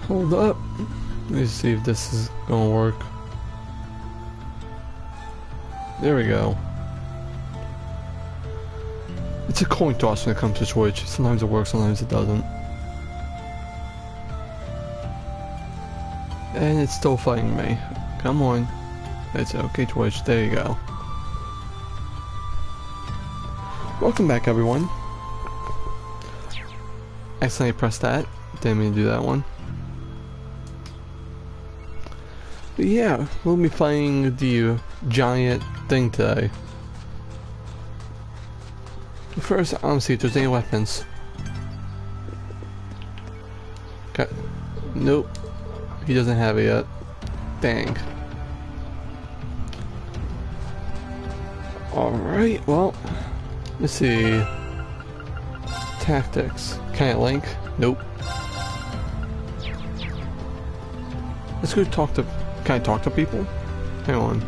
Hold up. Let me see if this is gonna work. There we go. It's a coin toss when it comes to Twitch. Sometimes it works, sometimes it doesn't. And it's still fighting me. Come on. It's okay, Twitch. There you go. Welcome back, everyone. Accidentally pressed that. Didn't mean to do that one. But yeah, we'll be playing the giant thing today. But first, I want to see if there's any weapons. Okay. Nope. He doesn't have it yet. Dang. Alright, well, let's see. Tactics. Can I link? Nope. Let's go talk to... Can I talk to people? Hang on.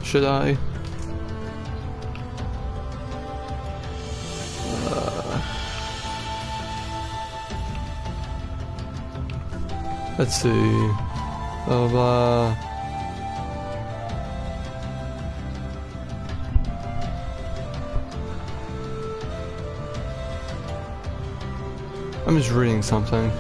Should I? Let's see. I'm just reading something.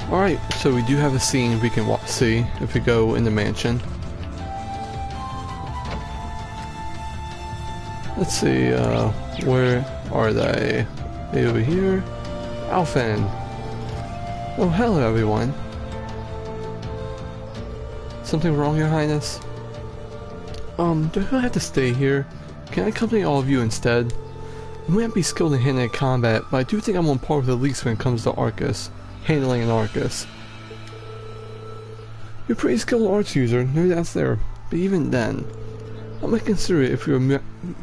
Alright, so we do have a scene we can see if we go in the mansion. Let's see, where are they? They over here? Alphen! Oh, hello everyone. Something wrong, Your Highness? Do I have to stay here? Can I accompany all of you instead? I may not be skilled in hand-to-hand combat, but I do think I'm on par with the least when it comes to Arcus. Handling an Arcus. You're a pretty skilled arts user, no doubts there, but even then, I might consider it if we were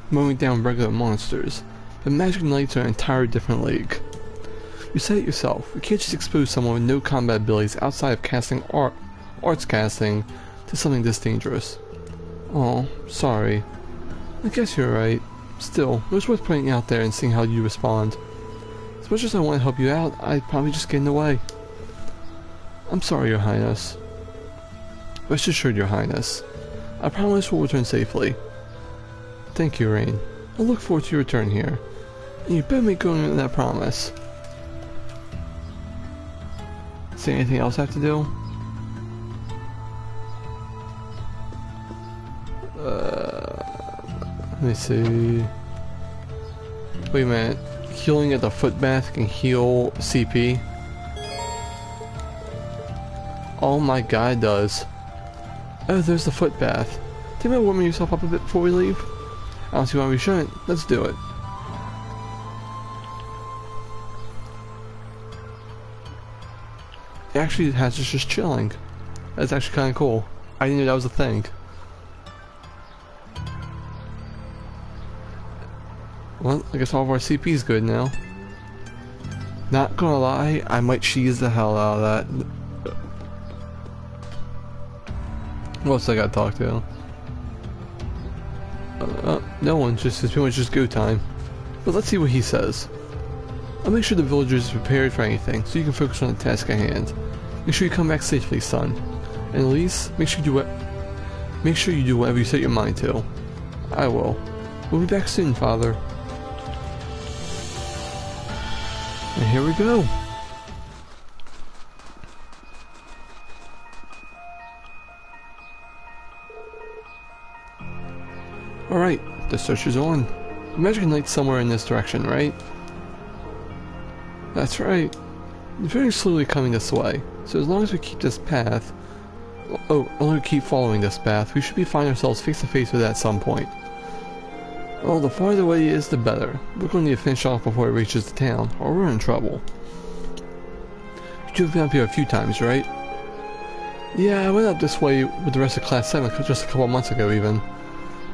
mowing down regular monsters, but magic knights are an entirely different league. You said it yourself, we can't just expose someone with no combat abilities outside of casting arts casting to something this dangerous. Oh, sorry. I guess you're right. Still, it was worth putting it out there and seeing how you respond. As much as I want to help you out, I'd probably just get in the way. I'm sorry, Your Highness. Rest assured, Your Highness. I promise we'll return safely. Thank you, Rean. I look forward to your return here. And you better make good on that promise. Is there anything else I have to do? Let me see. Wait a minute. Healing at the foot bath can heal CP. Oh my god, it does. Oh, there's the foot bath. Do you mind warming yourself up a bit before we leave? I don't see why we shouldn't. Let's do it. It actually has us just chilling. That's actually kind of cool. I didn't know that was a thing. Well, I guess all of our CP's good now. Not gonna lie, I might cheese the hell out of that. What else I gotta talk to? No one, it's pretty much just go time. But let's see what he says. I'll make sure the villagers are prepared for anything, so you can focus on the task at hand. Make sure you come back safely, son. And Elise, make sure you do whatever you set your mind to. I will. We'll be back soon, Father. And here we go. Alright, the search is on. The magic knight's somewhere in this direction, right? That's right. It's very slowly coming this way, so as long as we keep this path... Oh, as long as we keep following this path, we should be finding ourselves face to face with it at some point. Well, the farther away it is, the better. We're going to need to finish off before it reaches the town, or we're in trouble. You've been up here a few times, right? Yeah, I went up this way with the rest of Class 7 just a couple months ago, even.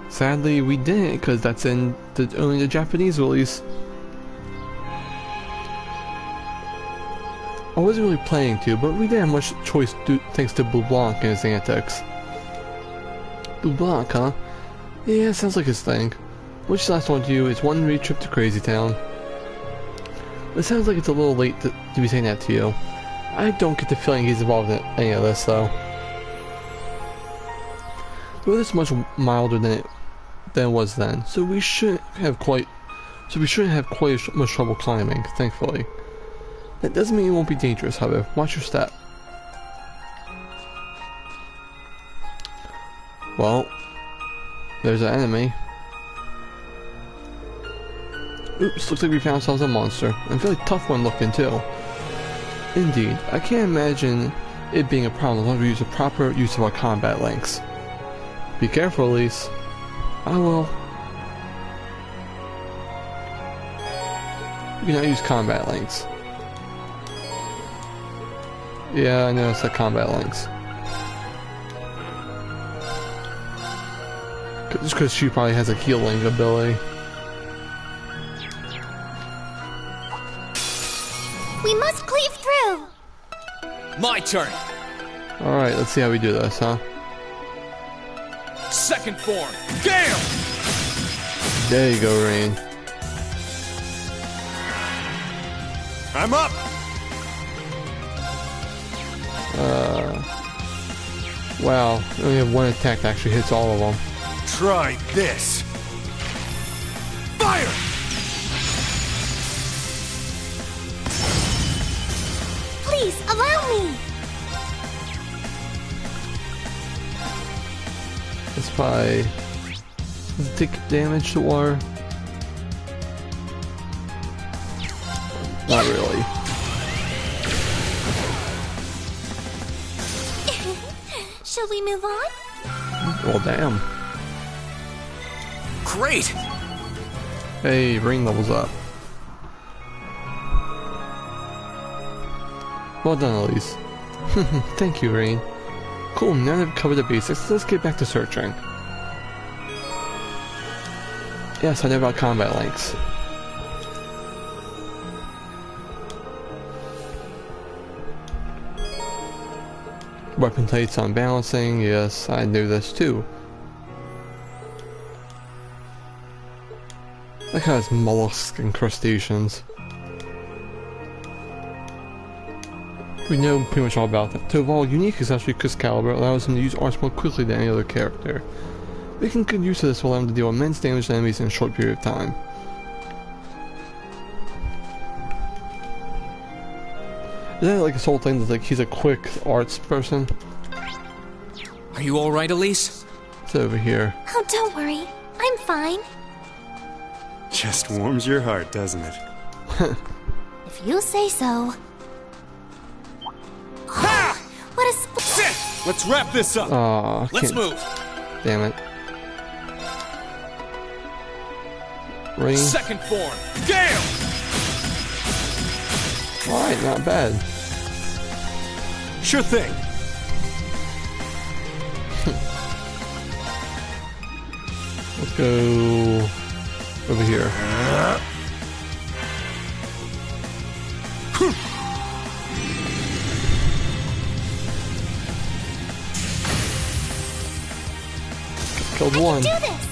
Sadly, we didn't, because that's in only the Japanese release. I wasn't really planning to, but we didn't have much choice thanks to Blue Blanc and his antics. Blue Blanc, huh? Yeah, sounds like his thing. Which last one to you is one free trip to Crazy Town. It sounds like it's a little late to be saying that to you. I don't get the feeling he's involved in any of this, though. The weather's much milder than it was then, so we shouldn't have quite as much trouble climbing, thankfully. That doesn't mean it won't be dangerous, however. Watch your step. Well, there's an enemy. Oops, looks like we found ourselves a monster. And a very tough one looking, too. Indeed, I can't imagine it being a problem unless we use a proper use of our combat links. Be careful, Elise. I will. You cannot use combat links. Yeah, I know it's like combat links. Just because she probably has a healing ability. We must cleave through. My turn. Alright, let's see how we do this, huh? Second form. Gale! There you go, Rean. I'm up! Wow, we only have one attack that actually hits all of them. Try this. Fire! Please, allow me. That's by... Does it take damage to water? Not really. Shall we move on? Well, damn. Great! Hey, Rean levels up. Well done, Elise. Thank you, Rean. Cool, now that I've covered the basics, let's get back to searching. Yes, I know about combat links. Weapon plates on balancing, yes, I knew this too. Look how it's mollusks and crustaceans. We know pretty much all about that. To evolve unique accessory Excalibur allows him to use arts more quickly than any other character. Making good use of this will allow him to deal immense damage to enemies in a short period of time. Is that like this whole thing that's like he's a quick arts person? Are you alright, Elise? It's over here. Oh, don't worry. I'm fine. Just warms your heart, doesn't it? If you say so. Ha! What a Sit! Let's wrap this up. Aw, Let's move. Damn it. Rean. Second form. Gale! Alright, not bad. Sure thing. Let's go over here. Killed one. do this.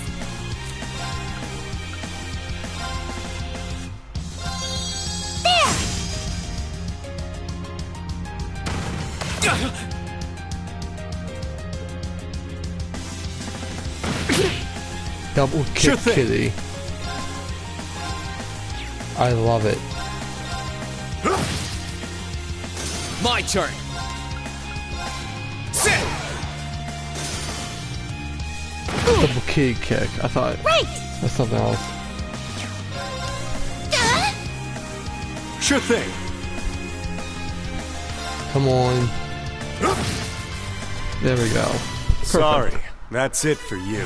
Double kick Sure thing. kitty. I love it. My turn. Sit! Double kitty kick. I thought Right. that's something else. Sure thing. Come on. There we go. Perfect. Sorry, that's it for you.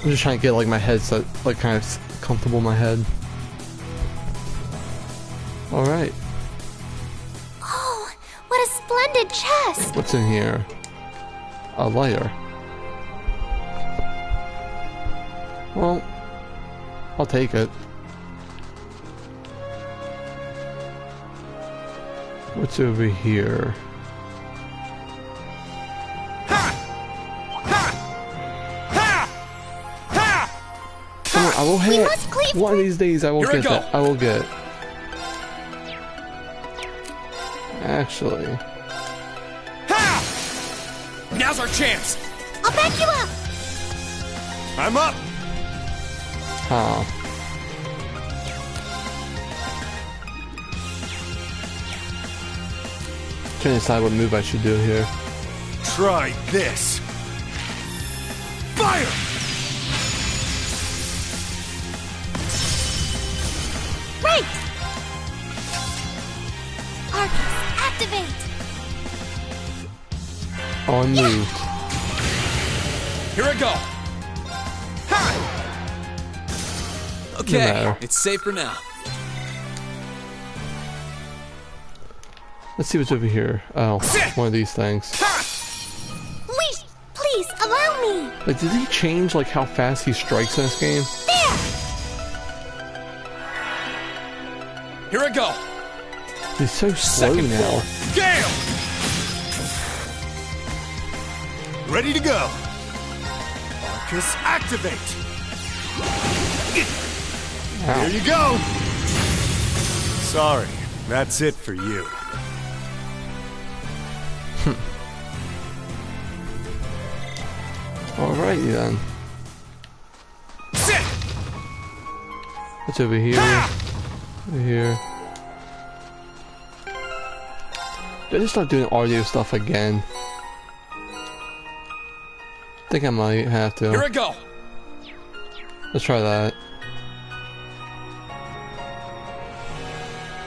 I'm just trying to get like my head so like kind of comfortable in my head. Alright. Oh, what a splendid chest. What's in here? A lighter. Well, I'll take it. What's over here? Ha! Ha! Ha! I will We hit. must cleave. One of these days I will Here I get go. that. I will get. Actually. Ha! Now's our chance. I'll back you up. I'm up! Huh. Trying to decide what move I should do here. Try this! Fire! Right. Arcus, activate. Oh, I moved. Here I go. Ha! No Okay, matter. it's safe for now. Let's see what's over here. Oh, one of these things. Please, allow me. Like, did he change like how fast he strikes in this game? There. Here I go. He's so slow Second now. form. Gale! Ready to go! Arcus, activate! Ow. Here you go! Sorry, that's it for you. Alrighty then. Sit! What's over here? Over here. Did I just start doing audio stuff again? I think I might have Here I to. go. Let's try that.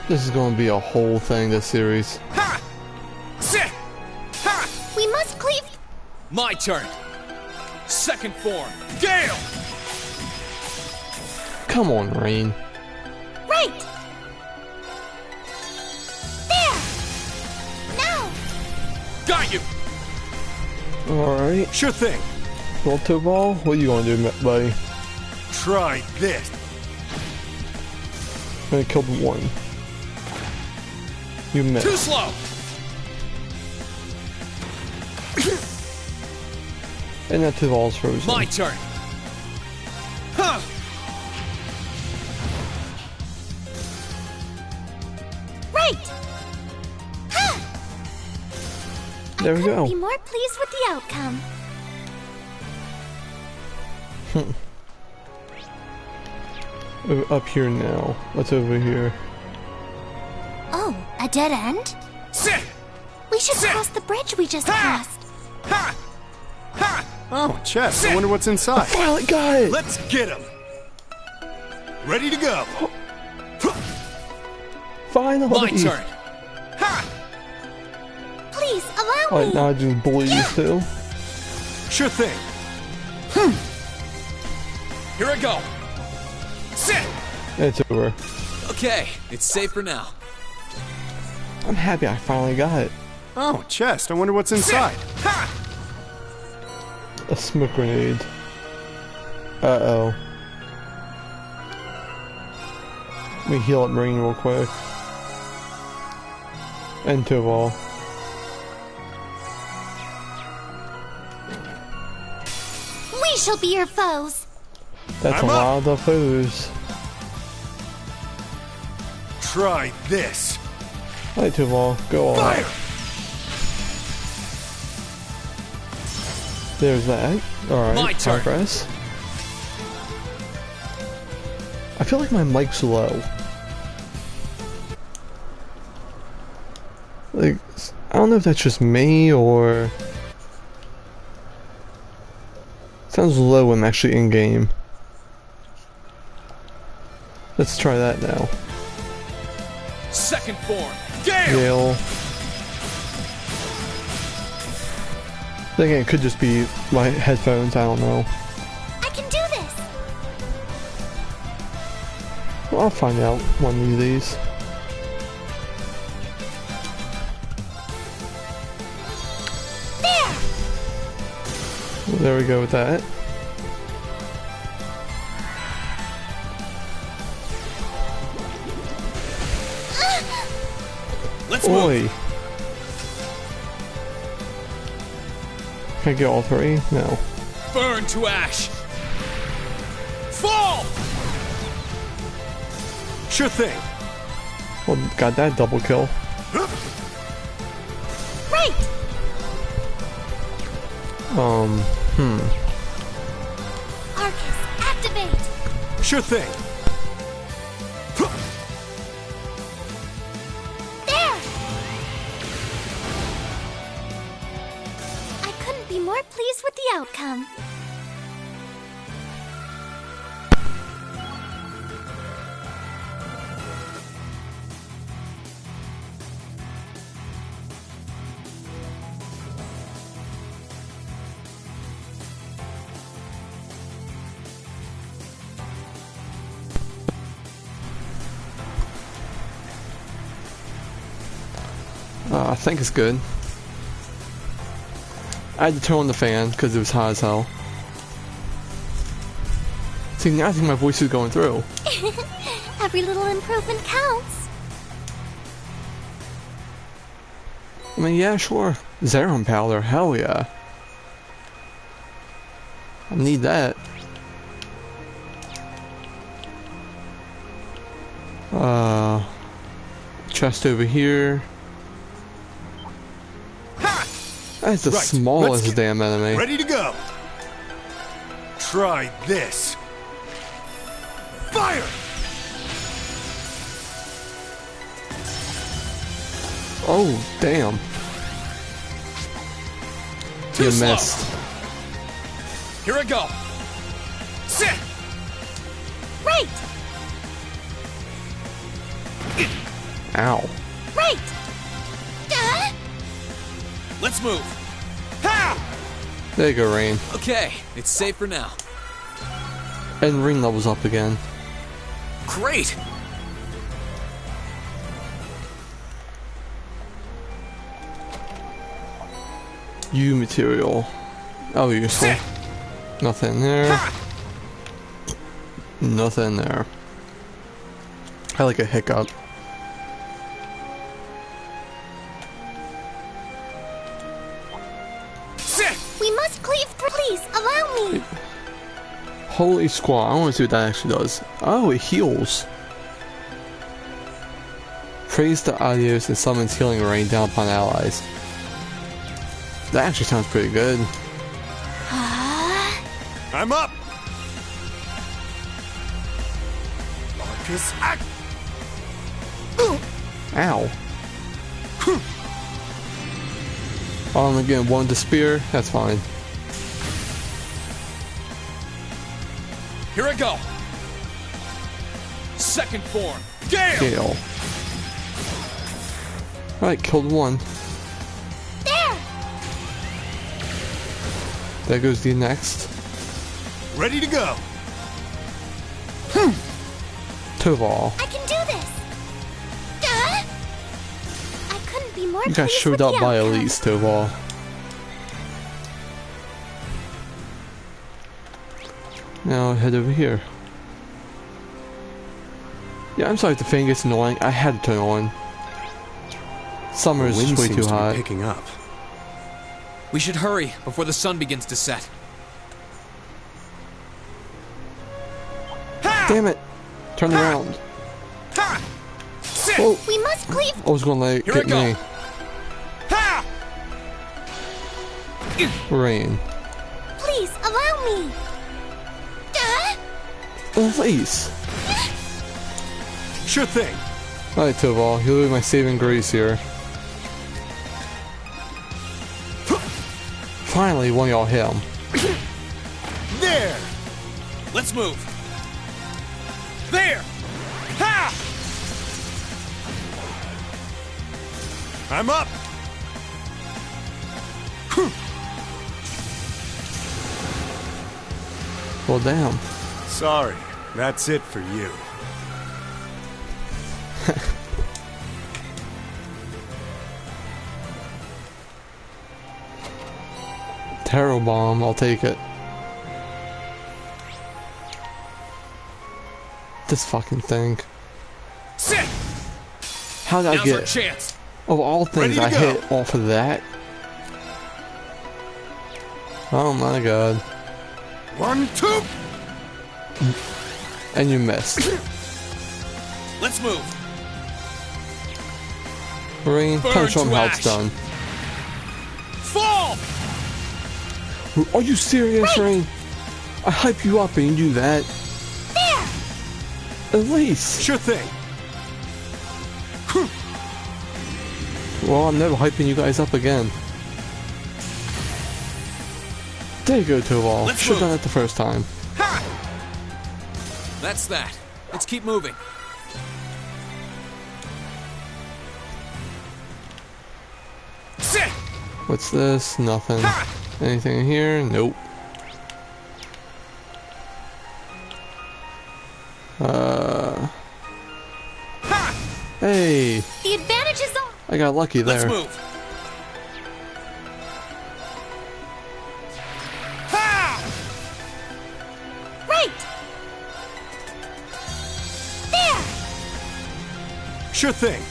This is going to be a whole thing, this series. Ha! Sit! Ha! We must cleave. My turn. Second form. Gale! Come on, Rean. Right. There. Now. Got you. Alright. Sure thing. Auto ball? What are you going to do, buddy? Try this. I'm going to kill the one. You Too missed. slow. And that two balls frozen. My turn. Huh! Right. Ha. There we Couldn't go. be more pleased with the outcome. Up here now. What's over here? Oh, a dead end? Sit! We should Sit. cross the bridge we just Ha. passed. Ha! Ha! Oh, chest. I wonder what's inside. Finally got it! Let's get him! Ready to go! Finally! My turn. Ha! Please allow Alright, me. now I just bleed too. Sure thing. Here I go. Sit! It's over. Okay, it's safe for now. I'm happy I finally got it. Oh, chest. I wonder what's inside. Ha! A smoke grenade. Uh-oh. Let me heal up Rean real quick. And two ball. We shall be your foes. That's I'm a up. lot of the foes. Try this. Alright, two ball. Go on. Fire! There's that. My Alright, turn. progress. I feel like my mic's low. Like, I don't know if that's just me or... Sounds low when I'm actually in game. Let's try that now. Second form. Gale! Gale. Then again, it could just be my headphones, I don't know. I can do this. Well, I'll find out one of these. There. There we go with that. Let's move. Oi! Can I get all three? No. Burn to ash. Fall! Sure thing. Well, got that double kill. Right! Arcus, activate! Sure thing. There! I couldn't be more pleased with the outcome. I think it's good. I had to turn on the fan because it was hot as hell. See, now I think my voice is going through. Every little improvement counts. I mean, yeah, sure. Zerum powder, hell yeah. I need that. Chest over here. That's the Right, smallest let's damn enemy. Ready to go. Try this. Fire! Oh, damn. Too You slow. missed. Here I go. Sit! Right! Ow. Right! Let's move. Ha! There you go, Rean. Okay, it's safe for now. And Rean levels up again. Great! U material. Oh, useful. Sit! Nothing there. Ha! Nothing there. I like a hiccup. Sit! We must cleave through. Please, allow me. Holy squall, I want to see what that actually does. Oh, it heals. Praise the Adios and summons healing rain down upon allies. That actually sounds pretty good. I'm up. Arcus, act. Ow. I'm again one to spear, that's fine. Here I go. Second form. Gale! Gale. Alright, killed one. There! There goes the next. Ready to go. Toval. I can do this! I couldn't be more You got pleased showed with up the by outcome. Elise, Toval. Now head over here. Yeah, I'm sorry if the fan gets annoying. I had to turn it on. Summer is Wind just way seems too to be hot. picking up. We should hurry before the sun begins to set. Ha! Damn it! Turn around. Ha! Sit! Oh, We must cleave. I was gonna let it Here get I go. me. Ha! Rain. Please, allow me. Elise. Sure thing. Alright, Toval, you'll be my saving grace here. Finally, one of y'all hit him. There. Let's move. There! Ha! I'm up. Well, damn. Sorry, that's it for you. Tarot bomb, I'll take it. This fucking thing. Sit! How did I Now's our get, chance. of all things, Ready to I go. hit off of that? Oh my god. 1, 2. And you missed. Let's move. Rean, Burn time to show him to how it's ash. done. Fall! Are you serious, Rean? I hype you up and you do that. There! At least. Sure thing. Well, I'm never hyping you guys up again. There you go, Toval. Let's Should've done move. it the first time. Ha! That's that. Let's keep moving. Sit! What's this? Nothing. Anything in here? Nope. Hey, The advantage is on. I got lucky Let's there. move. Ha! Right! There! Sure thing.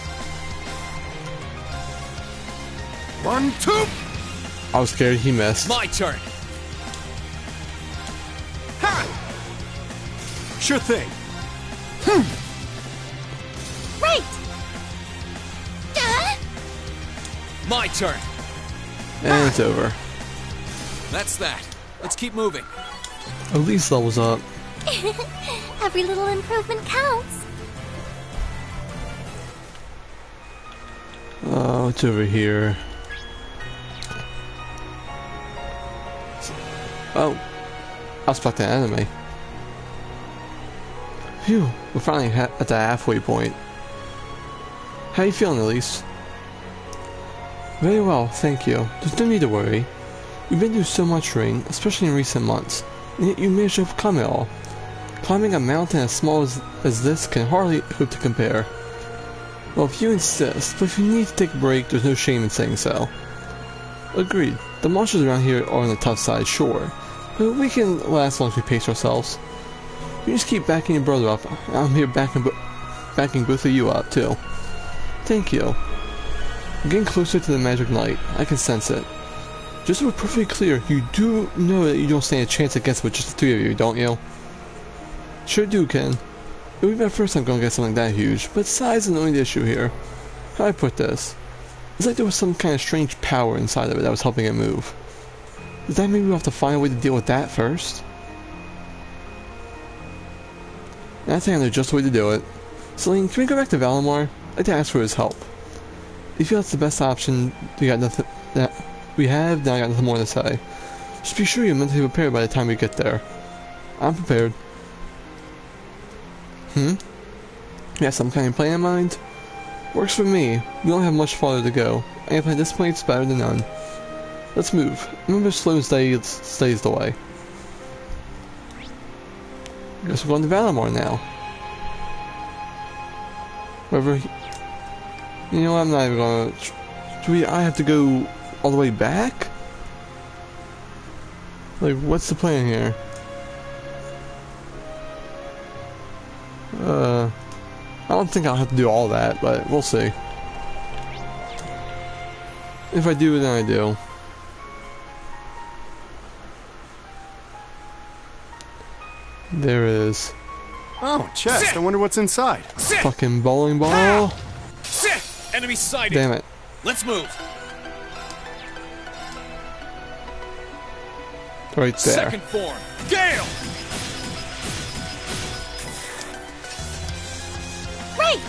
1, 2. I was scared he missed. My turn. Ha! Sure thing. Right! My turn. And it's over. That's that. Let's keep moving. At least levels up. Every little improvement counts. Oh, it's over here. Oh, I was expecting an enemy. Phew, we're finally at the halfway point. How you feeling, Elise? Very well, thank you. There's no need to worry. You've been through so much, Rean, especially in recent months, and yet you managed to overcome it all. Climbing a mountain as small as this can hardly hope to compare. Well, if you insist, but if you need to take a break, there's no shame in saying so. Agreed. The monsters around here are on the tough side, sure, but we can last as long as we pace ourselves. You just keep backing your brother up. I'm here backing both of you up, too. Thank you. I'm getting closer to the magic night. I can sense it. Just so we're perfectly clear, you do know that you don't stand a chance against it with just the three of you, don't you? Sure do, Ken. It would be my first time going against something that huge, but size isn't only the issue here. How do I put this? It's like there was some kind of strange power inside of it that was helping it move. Does that mean we have to find a way to deal with that first? I think I know just the way to do it. Celine, can we go back to Valimar? I'd like to ask for his help. If you feel that's the best option, we have, then I got nothing more to say. Just be sure you're mentally prepared by the time we get there. I'm prepared. You have some kind of plan in mind? Works for me. We don't have much farther to go. Any plan at this point is better than none. Let's move. Remember, slow and steady stays the way. Guess we're going to Valimar now. Wherever. You know what? I'm not even gonna. I have to go all the way back? Like, what's the plan here? I don't think I'll have to do all that, but we'll see. If I do, then I do. There it is. Oh, chest. I wonder what's inside. Sit! Fucking bowling ball. Sit! Enemy sighted. Damn it. Let's move. Right there. Second form. Gale! Right!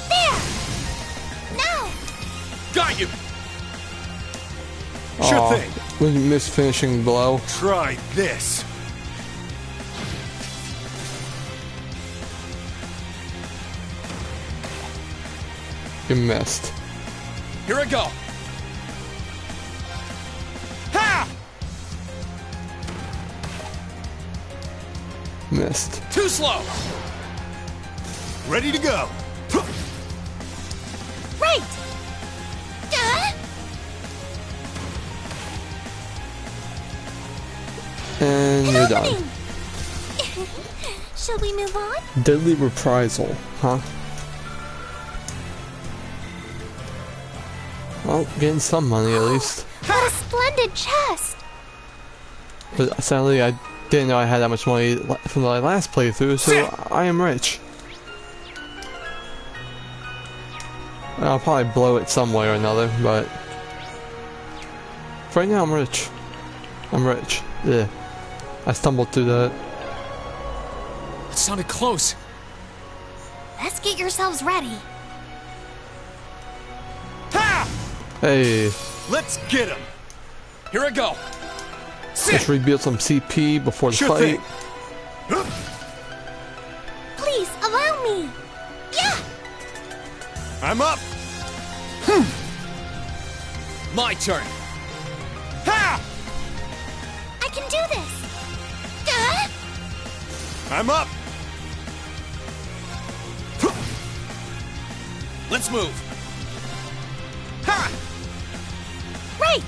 There! Now! Got you! Sure Aw, thing. when you miss finishing blow. Try this. You missed. Here I go. Ha! Missed. Too slow. Ready to go. Right! And you're done. Happening! Shall we move on? Deadly reprisal, huh? Well, getting some money at least. What a splendid chest! But sadly, I didn't know I had that much money from my last playthrough, so I am rich. I'll probably blow it some way or another, but for right now I'm rich. I'm rich. Yeah. I stumbled through that. It sounded close. Let's get yourselves ready. Ha! Hey, Let's get him. Here I go. let's rebuild some CP before the Sure fight. thing. Please, allow me. Yeah! I'm up. My turn. Ha! I can do this. I'm up. Let's move. Ha! Right!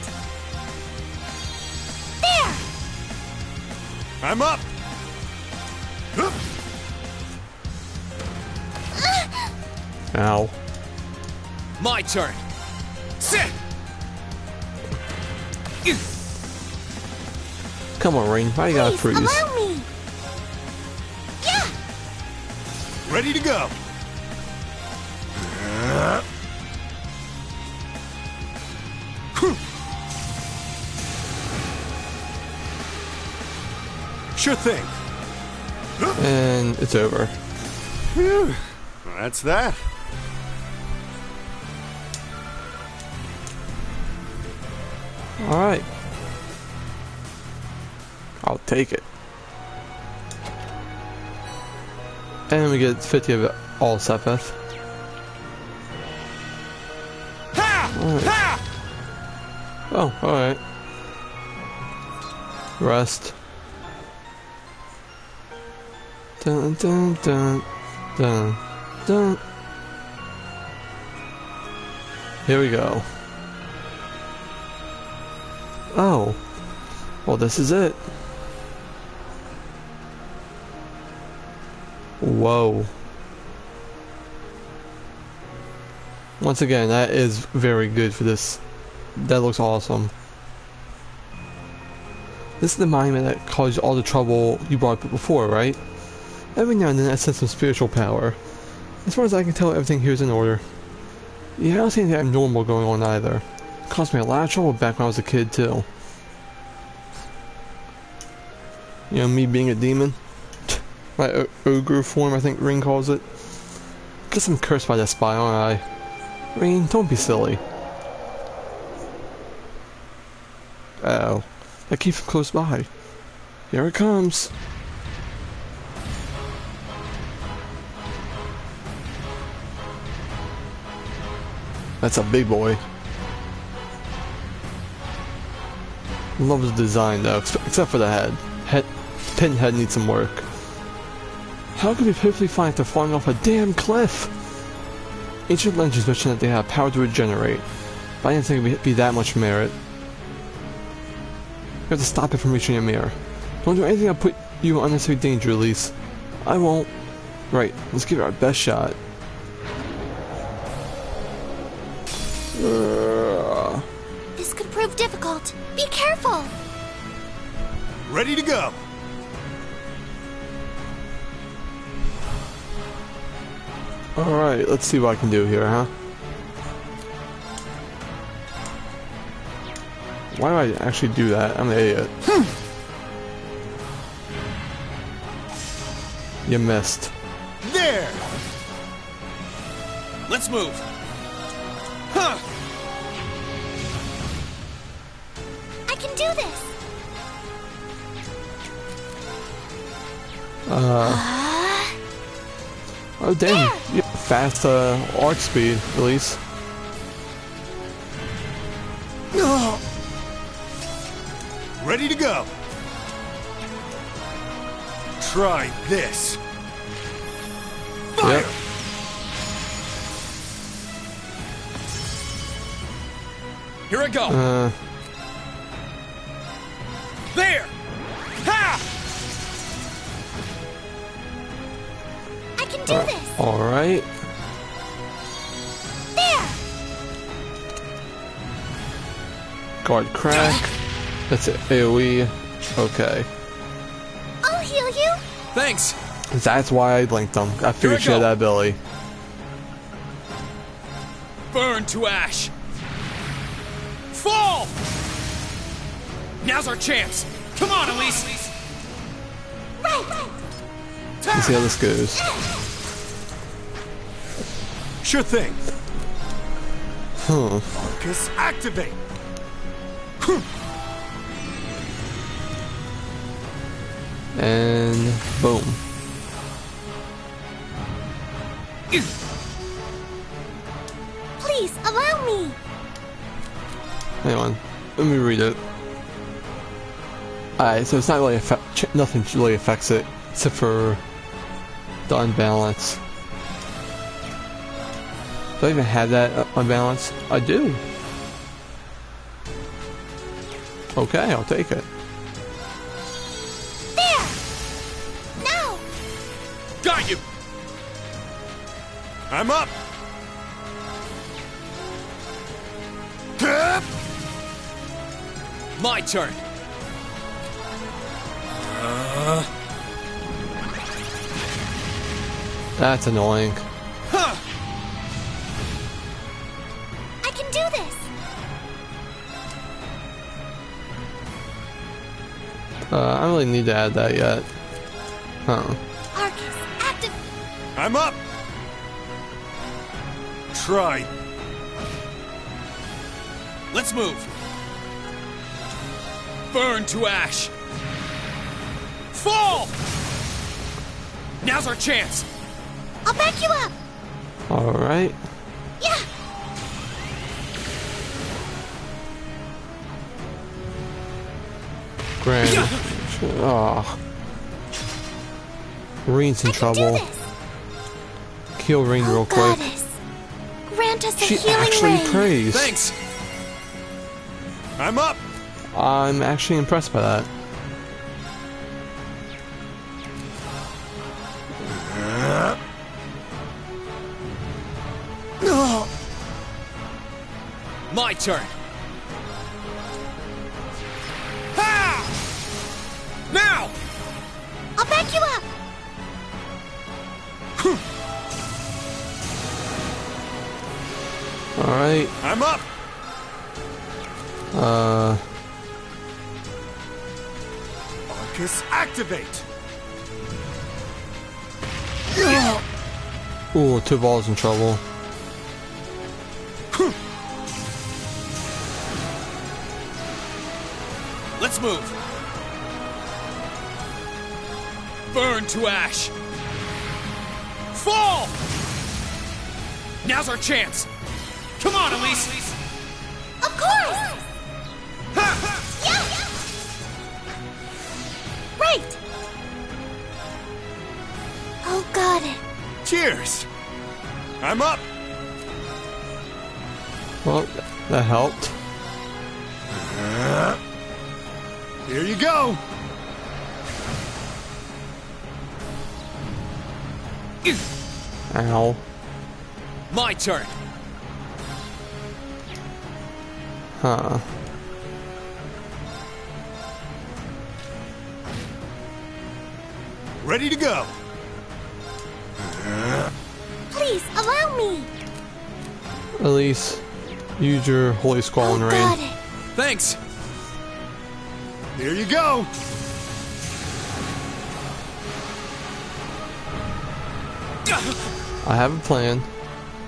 There! I'm up. Ow. My turn. Sit. Come on, Rean. Why you gotta Please, freeze? allow me. Yeah! Ready to go. Sure thing. And it's over. Phew. That's that. Alright. I'll take it. And we get 50 of it all Sepeth. Ha! Oh, alright. Rest. Dun dun dun dun dun. Here we go. Oh. Well, this is it. Whoa. Once again, that is very good for this. That looks awesome. This is the monument that caused you all the trouble you brought up before, right? Every now and then I sense some spiritual power. As far as I can tell, everything here is in order. Yeah, I don't see anything abnormal going on either. It caused me a lot of trouble back when I was a kid, too. You know, me being a demon? My ogre form, I think Rean calls it. Guess I'm cursed by that spy, aren't I? Rean, don't be silly. Uh-oh. That keeps him close by. Here it comes. That's a big boy. Love his design though, except for the head. Pinhead needs some work. How could we perfectly fine after falling off a damn cliff? Ancient legends mention that they have power to regenerate, but I didn't think it'd be that much merit. We have to stop it from reaching Ymir. Don't do anything that'll put you in unnecessary danger, Elise. I won't. Right, let's give it our best shot. This could prove difficult. Be careful. Ready to go. Alright, let's see what I can do here, huh? Why do I actually do that? I'm an idiot. You missed. There. Let's move. Huh. I can do this. Oh damn, you have fast arc speed, at least. No. Ready to go. Try this. Fire. Yep. Here I go. There. Ha! I can do this. Alright. There. Guard crack. That's it. AoE. Okay. I'll heal you. Thanks. That's why I linked them. I figured she had that ability. Burn to ash. Fall! Now's our chance. Come on, Elise. Right. Let's see how this goes. Sure thing. Huh. Focus activate. And boom. Please allow me. Hang on. Let me read it. Alright, so it's not really nothing really affects it except for the unbalance. Do I even have that unbalance? I do. Okay, I'll take it. There. Now. Got you. I'm up. My turn. That's annoying. Huh. I can do this. I don't really need to add that yet. Huh. Arcus, active. I'm up. Try. Let's move. Burn to ash. Fall! Now's our chance. I'll back you up. Alright. Yeah. Grand. Oh. Rean's in I can do trouble. this. Kill Rean real quick. Goddess, grant us a She healing actually ray. prays. Thanks. I'm up. I'm actually impressed by that. My turn. Ha! Now! I'll back you up. Alright. I'm up. Focus activate. Ooh, two balls in trouble. Let's move. Burn to ash. Fall! Now's our chance. Come on, Elise. Of course. Yeah. Right. Oh, got it. Cheers. I'm up. Well, that helped. Here you go. Ow. My turn. Huh. Ready to go. Please allow me. Elise, use your Holy Squall and Oh, got Rean. it. Thanks. Here you go. I have a plan.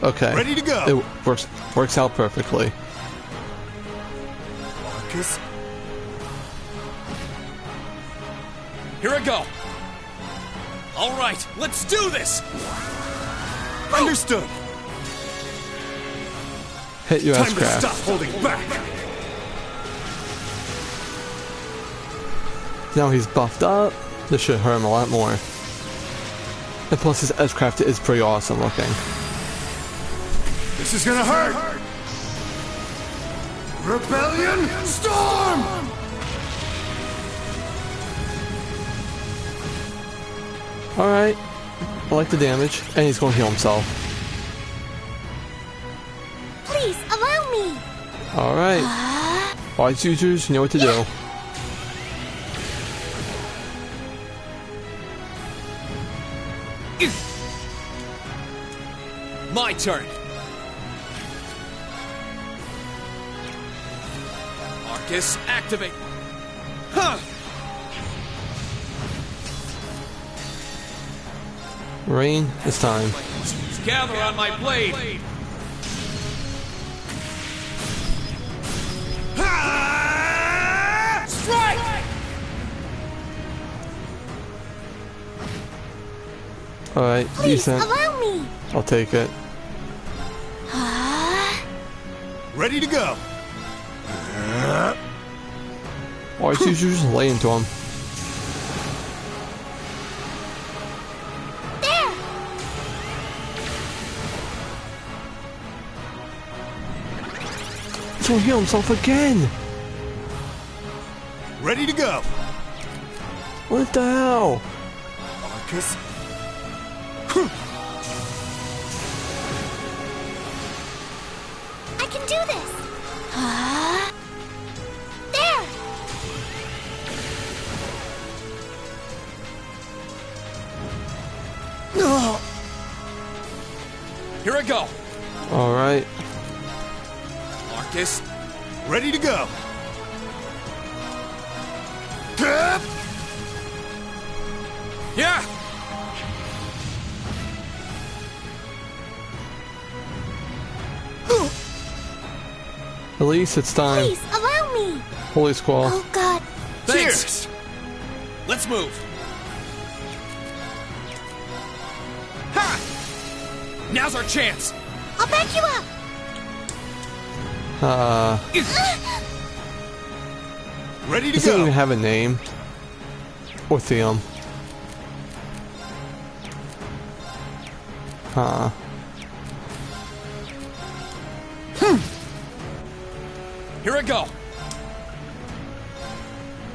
Okay. Ready to go. It works out perfectly. Focus. Here I go. All right, let's do this. Understood. Hit your Time to S-craft. stop holding back. Now he's buffed up. This should hurt him a lot more. And plus his S-craft is pretty awesome looking. This is gonna hurt. Rebellion storm. Alright. I like the damage. And he's going to heal himself. Please allow me. Alright. Wise users, you know what to do. My turn. Marcus, activate. Huh. Rean, it's time. Gather on my blade. Strike! Alright, Please, decent. allow me! I'll take it. Ready to go. Why did you just lay into him? There! He's gonna heal himself again! Ready to go. What the hell? Marcus. I can do this! There! No. Here I go. Alright. Marcus, Ready to go. yeah. At least it's time. Please, allow me! Holy squall. Oh god. Thanks. Cheers. Let's move. Ha! Now's our chance. I'll back you up! Ready to Does it even go. have a name? Or theme? Huh. Here I go.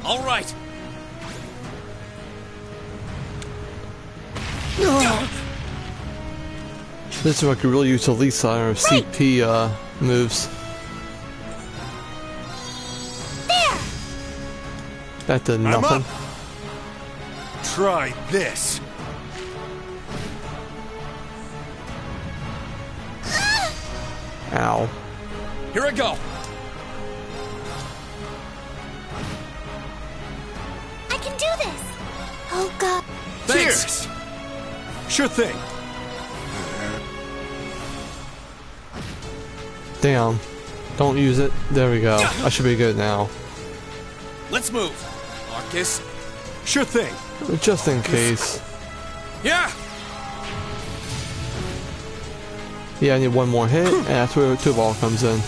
All right. This is what I could really use Lisa or CP moves. There! That did I'm nothing. up. Try this. Ow. Here I go. I can do this! Oh god. Thanks. Cheers. Sure thing. Damn. Don't use it. There we go. I should be good now. Let's move. Marcus. Sure thing. Just in case. Yeah. Yeah, I need one more hit, and that's where two ball comes in.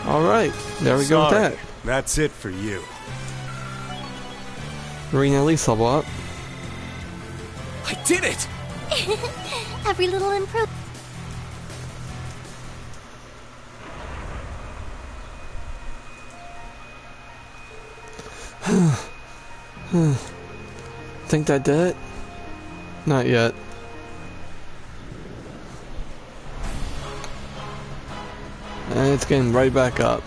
Alright, there we go with Sorry. that. That's it for you. Rean at least level up. I did it. Every little improvement. Think that did it? Not yet. And it's getting right back up.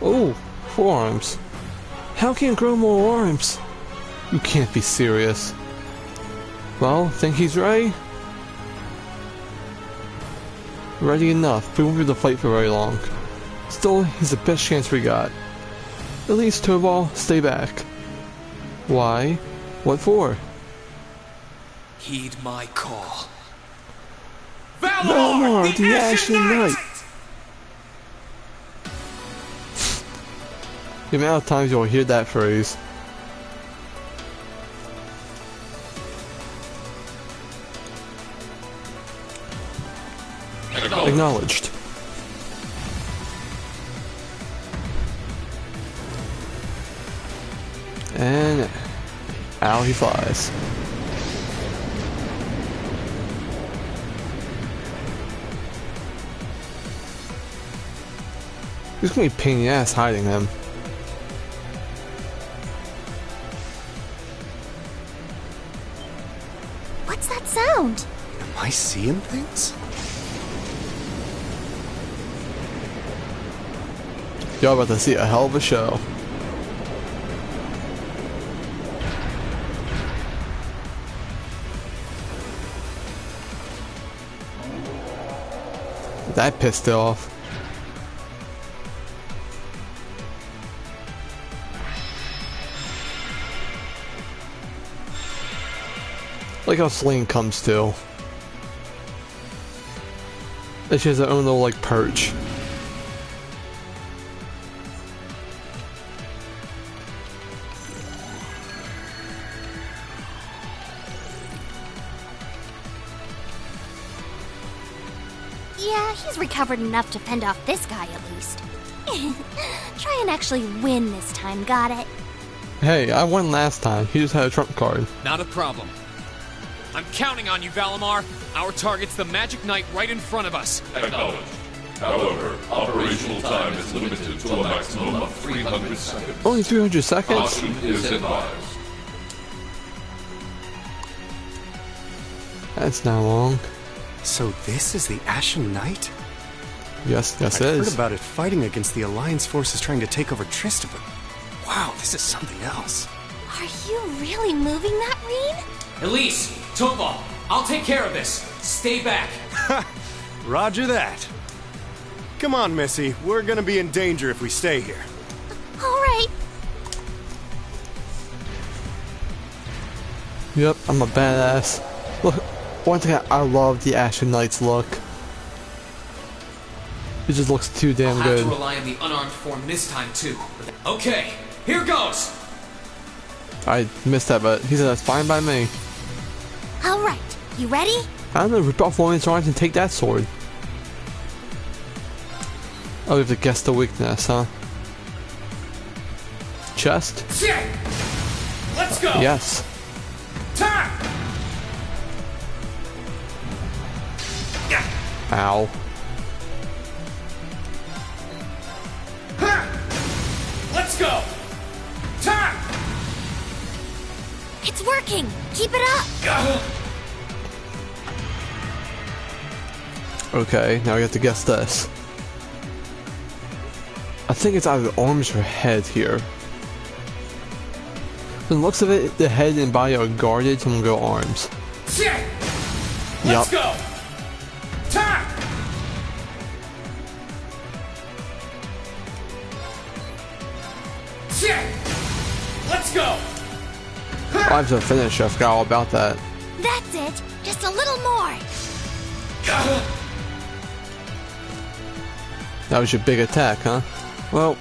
Oh, forearms. How can you grow more arms? You can't be serious. Well, think he's ready? Ready enough, but we won't be able to fight for very long. Still, he's the best chance we got. At least Tobal, stay back. Why? What for? Heed my call. Valor, the Ashen Knight! The amount of times you'll hear that phrase. Acknowledged. And out he flies. It's gonna be a pain in the ass hiding him. What's that sound? Am I seeing things? Y'all about to see a hell of a show. That pissed it off. Like how Celine comes to. And she has her own little like perch. Yeah, he's recovered enough to fend off this guy at least. Try and actually win this time, got it? Hey, I won last time. He just had a trump card. Not a problem. I'm counting on you, Valimar. Our target's the Magic Knight right in front of us. Acknowledged. However, operational time is limited to a maximum of 300 seconds. Only 300 seconds? Caution is advised. That's not long. So this is the Ashen Knight? Yes, it I've heard is. about it fighting against the Alliance forces trying to take over Trista, but wow, this is something else. Are you really moving that, Rean? Elise, Topal, I'll take care of this. Stay back. Roger that. Come on, Missy. We're gonna be in danger if we stay here. All right. Yep, I'm a badass. Look, once again, I love the Ashen Knight's look. It just looks too damn I'll have good. to rely on the unarmed form this time too. Okay, here goes. I missed that, but he said that's fine by me. All right. You ready? I don't know, rip off one of his arms and take that sword. Oh, we have to guess the weakness, huh? Chest? Let's go. Yes. Time. Ow. Let's go. Time. It's working. Keep it up. Okay, now we have to guess this. I think it's either arms or head here. From the looks of it, the head and body are guarded, so I'm gonna go arms. Let's go. Time. Let's go. Arms are finished, I forgot all about that. That's it. Just a little more. That was your big attack, huh? Well,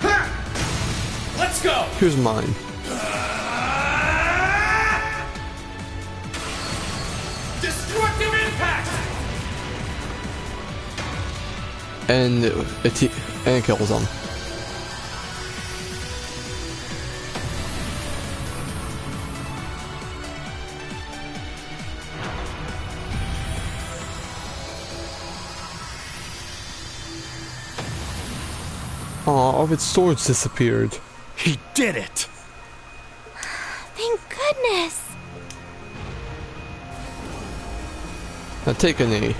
Let's go. here's mine. Destructive impact. And it kills them. Aw, all of its swords disappeared. He did it! Thank goodness. Now take a knee.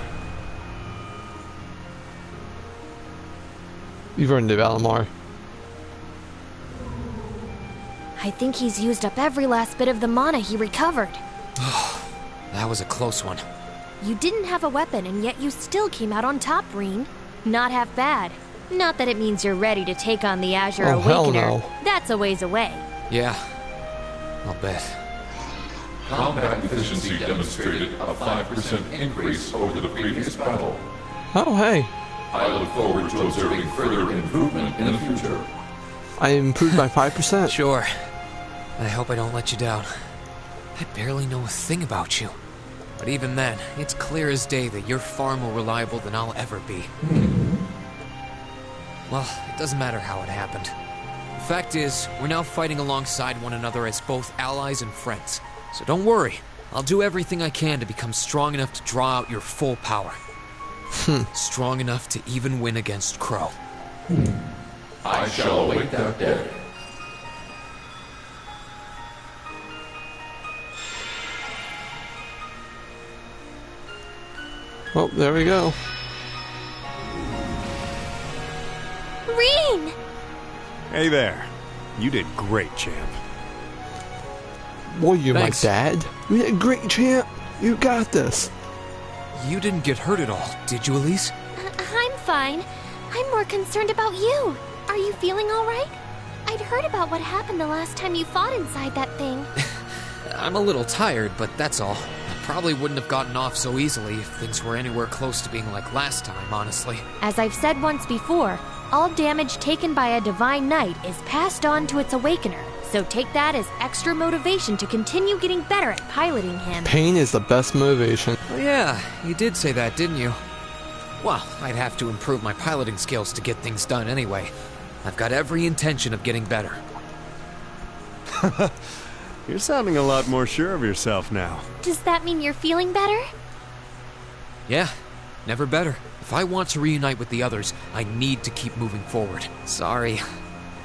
You've earned it, Valimar. I think he's used up every last bit of the mana he recovered. That was a close one. You didn't have a weapon, and yet you still came out on top, Rean. Not half bad. Not that it means you're ready to take on the Azure Oh, hell Awakener. no. That's a ways away. Yeah, I'll bet. Combat efficiency demonstrated a 5% increase over the previous battle. Oh, hey. I look forward to observing further improvement in the future. I improved by 5%. Sure. I hope I don't let you down. I barely know a thing about you. But even then, it's clear as day that you're far more reliable than I'll ever be. Well, it doesn't matter how it happened. The fact is, we're now fighting alongside one another as both allies and friends. So don't worry. I'll do everything I can to become strong enough to draw out your full power. Strong enough to even win against Crow. I shall await that day. Well, there we go. Rean! Hey there. You did great, champ. Boy, you're Thanks. my dad. You did great, champ. You got this. You didn't get hurt at all, did you, Elise? I'm fine. I'm more concerned about you. Are you feeling all right? I'd heard about what happened the last time you fought inside that thing. I'm a little tired, but that's all. I probably wouldn't have gotten off so easily if things were anywhere close to being like last time, honestly. As I've said once before, all damage taken by a Divine Knight is passed on to its Awakener. So take that as extra motivation to continue getting better at piloting him. Pain is the best motivation. Oh yeah, you did say that, didn't you? Well, I'd have to improve my piloting skills to get things done anyway. I've got every intention of getting better. You're sounding a lot more sure of yourself now. Does that mean you're feeling better? Yeah, never better. If I want to reunite with the others, I need to keep moving forward. Sorry.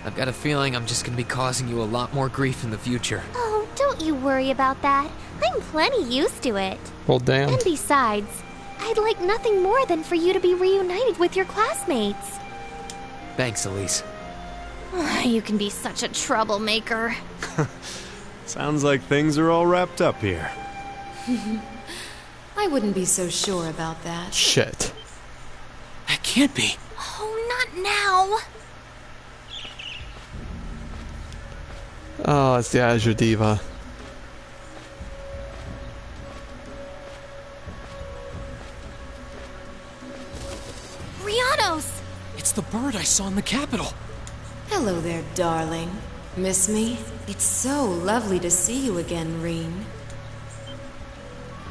I've got a feeling I'm just gonna be causing you a lot more grief in the future. Oh, don't you worry about that. I'm plenty used to it. Well, damn. And besides, I'd like nothing more than for you to be reunited with your classmates. Thanks, Elise. You can be such a troublemaker. Sounds like things are all wrapped up here. I wouldn't be so sure about that. Shit. That can't be. Oh, not now. Oh, it's the Azure Diva. Rianos! It's the bird I saw in the Capitol. Hello there, darling. Miss me? It's so lovely to see you again, Rean.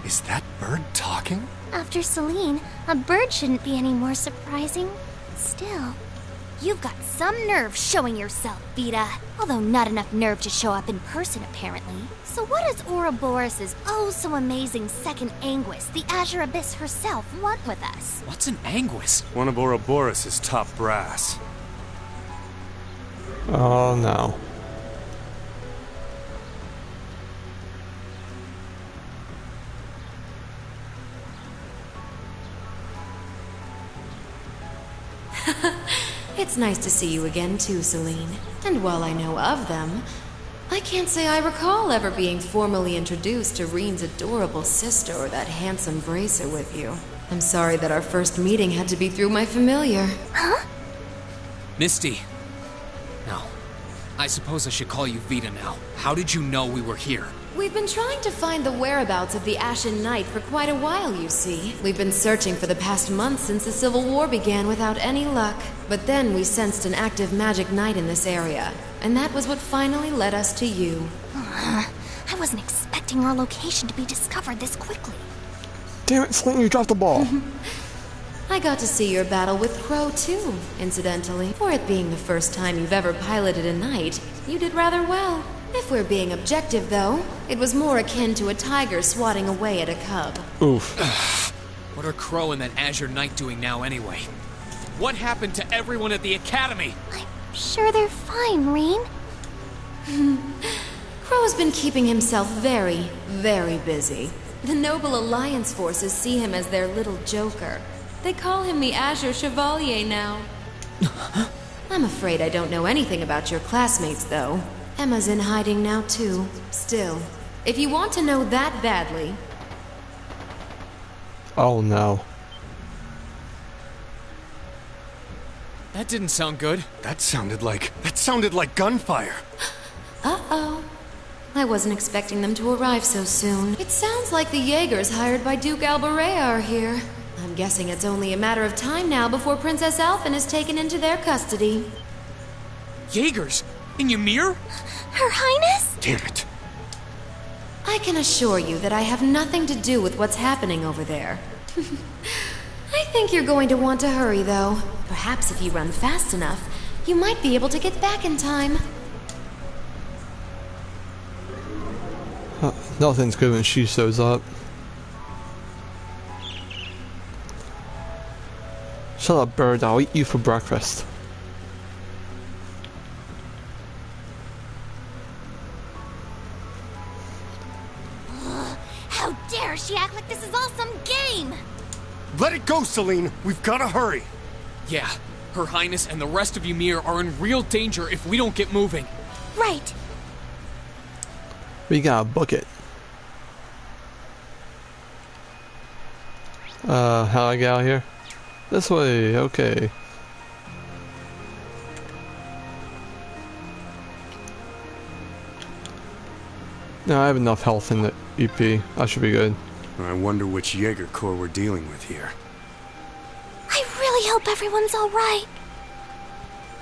Is that bird talking? After Celine, a bird shouldn't be any more surprising. Still, you've got some nerve showing yourself, Vita. Although not enough nerve to show up in person, apparently. So what does Ouroboros' oh-so-amazing second Anguis, the Azure Abyss herself, want with us? What's an Anguis? One of Ouroboros' top brass. Oh, no. It's nice to see you again too, Celine. And while I know of them, I can't say I recall ever being formally introduced to Rean's adorable sister or that handsome bracer with you. I'm sorry that our first meeting had to be through my familiar. Misty. No. I suppose I should call you Vita now. How did you know we were here? We've been trying to find the whereabouts of the Ashen Knight for quite a while, you see. We've been searching for the past month since the Civil War began without any luck. But then we sensed an active magic knight in this area. And that was what finally led us to you. I wasn't expecting our location to be discovered this quickly. Damn it, Sling, you dropped the ball. I got to see your battle with Crow too, incidentally. For it being the first time you've ever piloted a knight, you did rather well. If we're being objective, though, it was more akin to a tiger swatting away at a cub. Oof. What are Crow and that Azure Knight doing now anyway? What happened to everyone at the Academy? I'm sure they're fine, Rean. Crow's been keeping himself very, very busy. The Noble Alliance forces see him as their little joker. They call him the Azure Chevalier now. I'm afraid I don't know anything about your classmates, though. Emma's in hiding now, too. Still, if you want to know that badly... Oh, no. That didn't sound good. That sounded like gunfire. Uh-oh. I wasn't expecting them to arrive so soon. It sounds like the Jaegers hired by Duke Alberea are here. I'm guessing it's only a matter of time now before Princess Alphen is taken into their custody. Jaegers? In Ymir? Her Highness? Damn it. I can assure you that I have nothing to do with what's happening over there. I think you're going to want to hurry, though. Perhaps if you run fast enough, you might be able to get back in time. Nothing's good when she shows up. Shut up, bird. I'll eat you for breakfast. How dare she act like this is all some game? Let it go, Celine. We've got to hurry. Yeah, Her Highness and the rest of Ymir are in real danger if we don't get moving. Right. We gotta book it. How do I get out here? This way, okay. No, I have enough health in the EP. I should be good. I wonder which Jaeger Corps we're dealing with here. I really hope everyone's alright.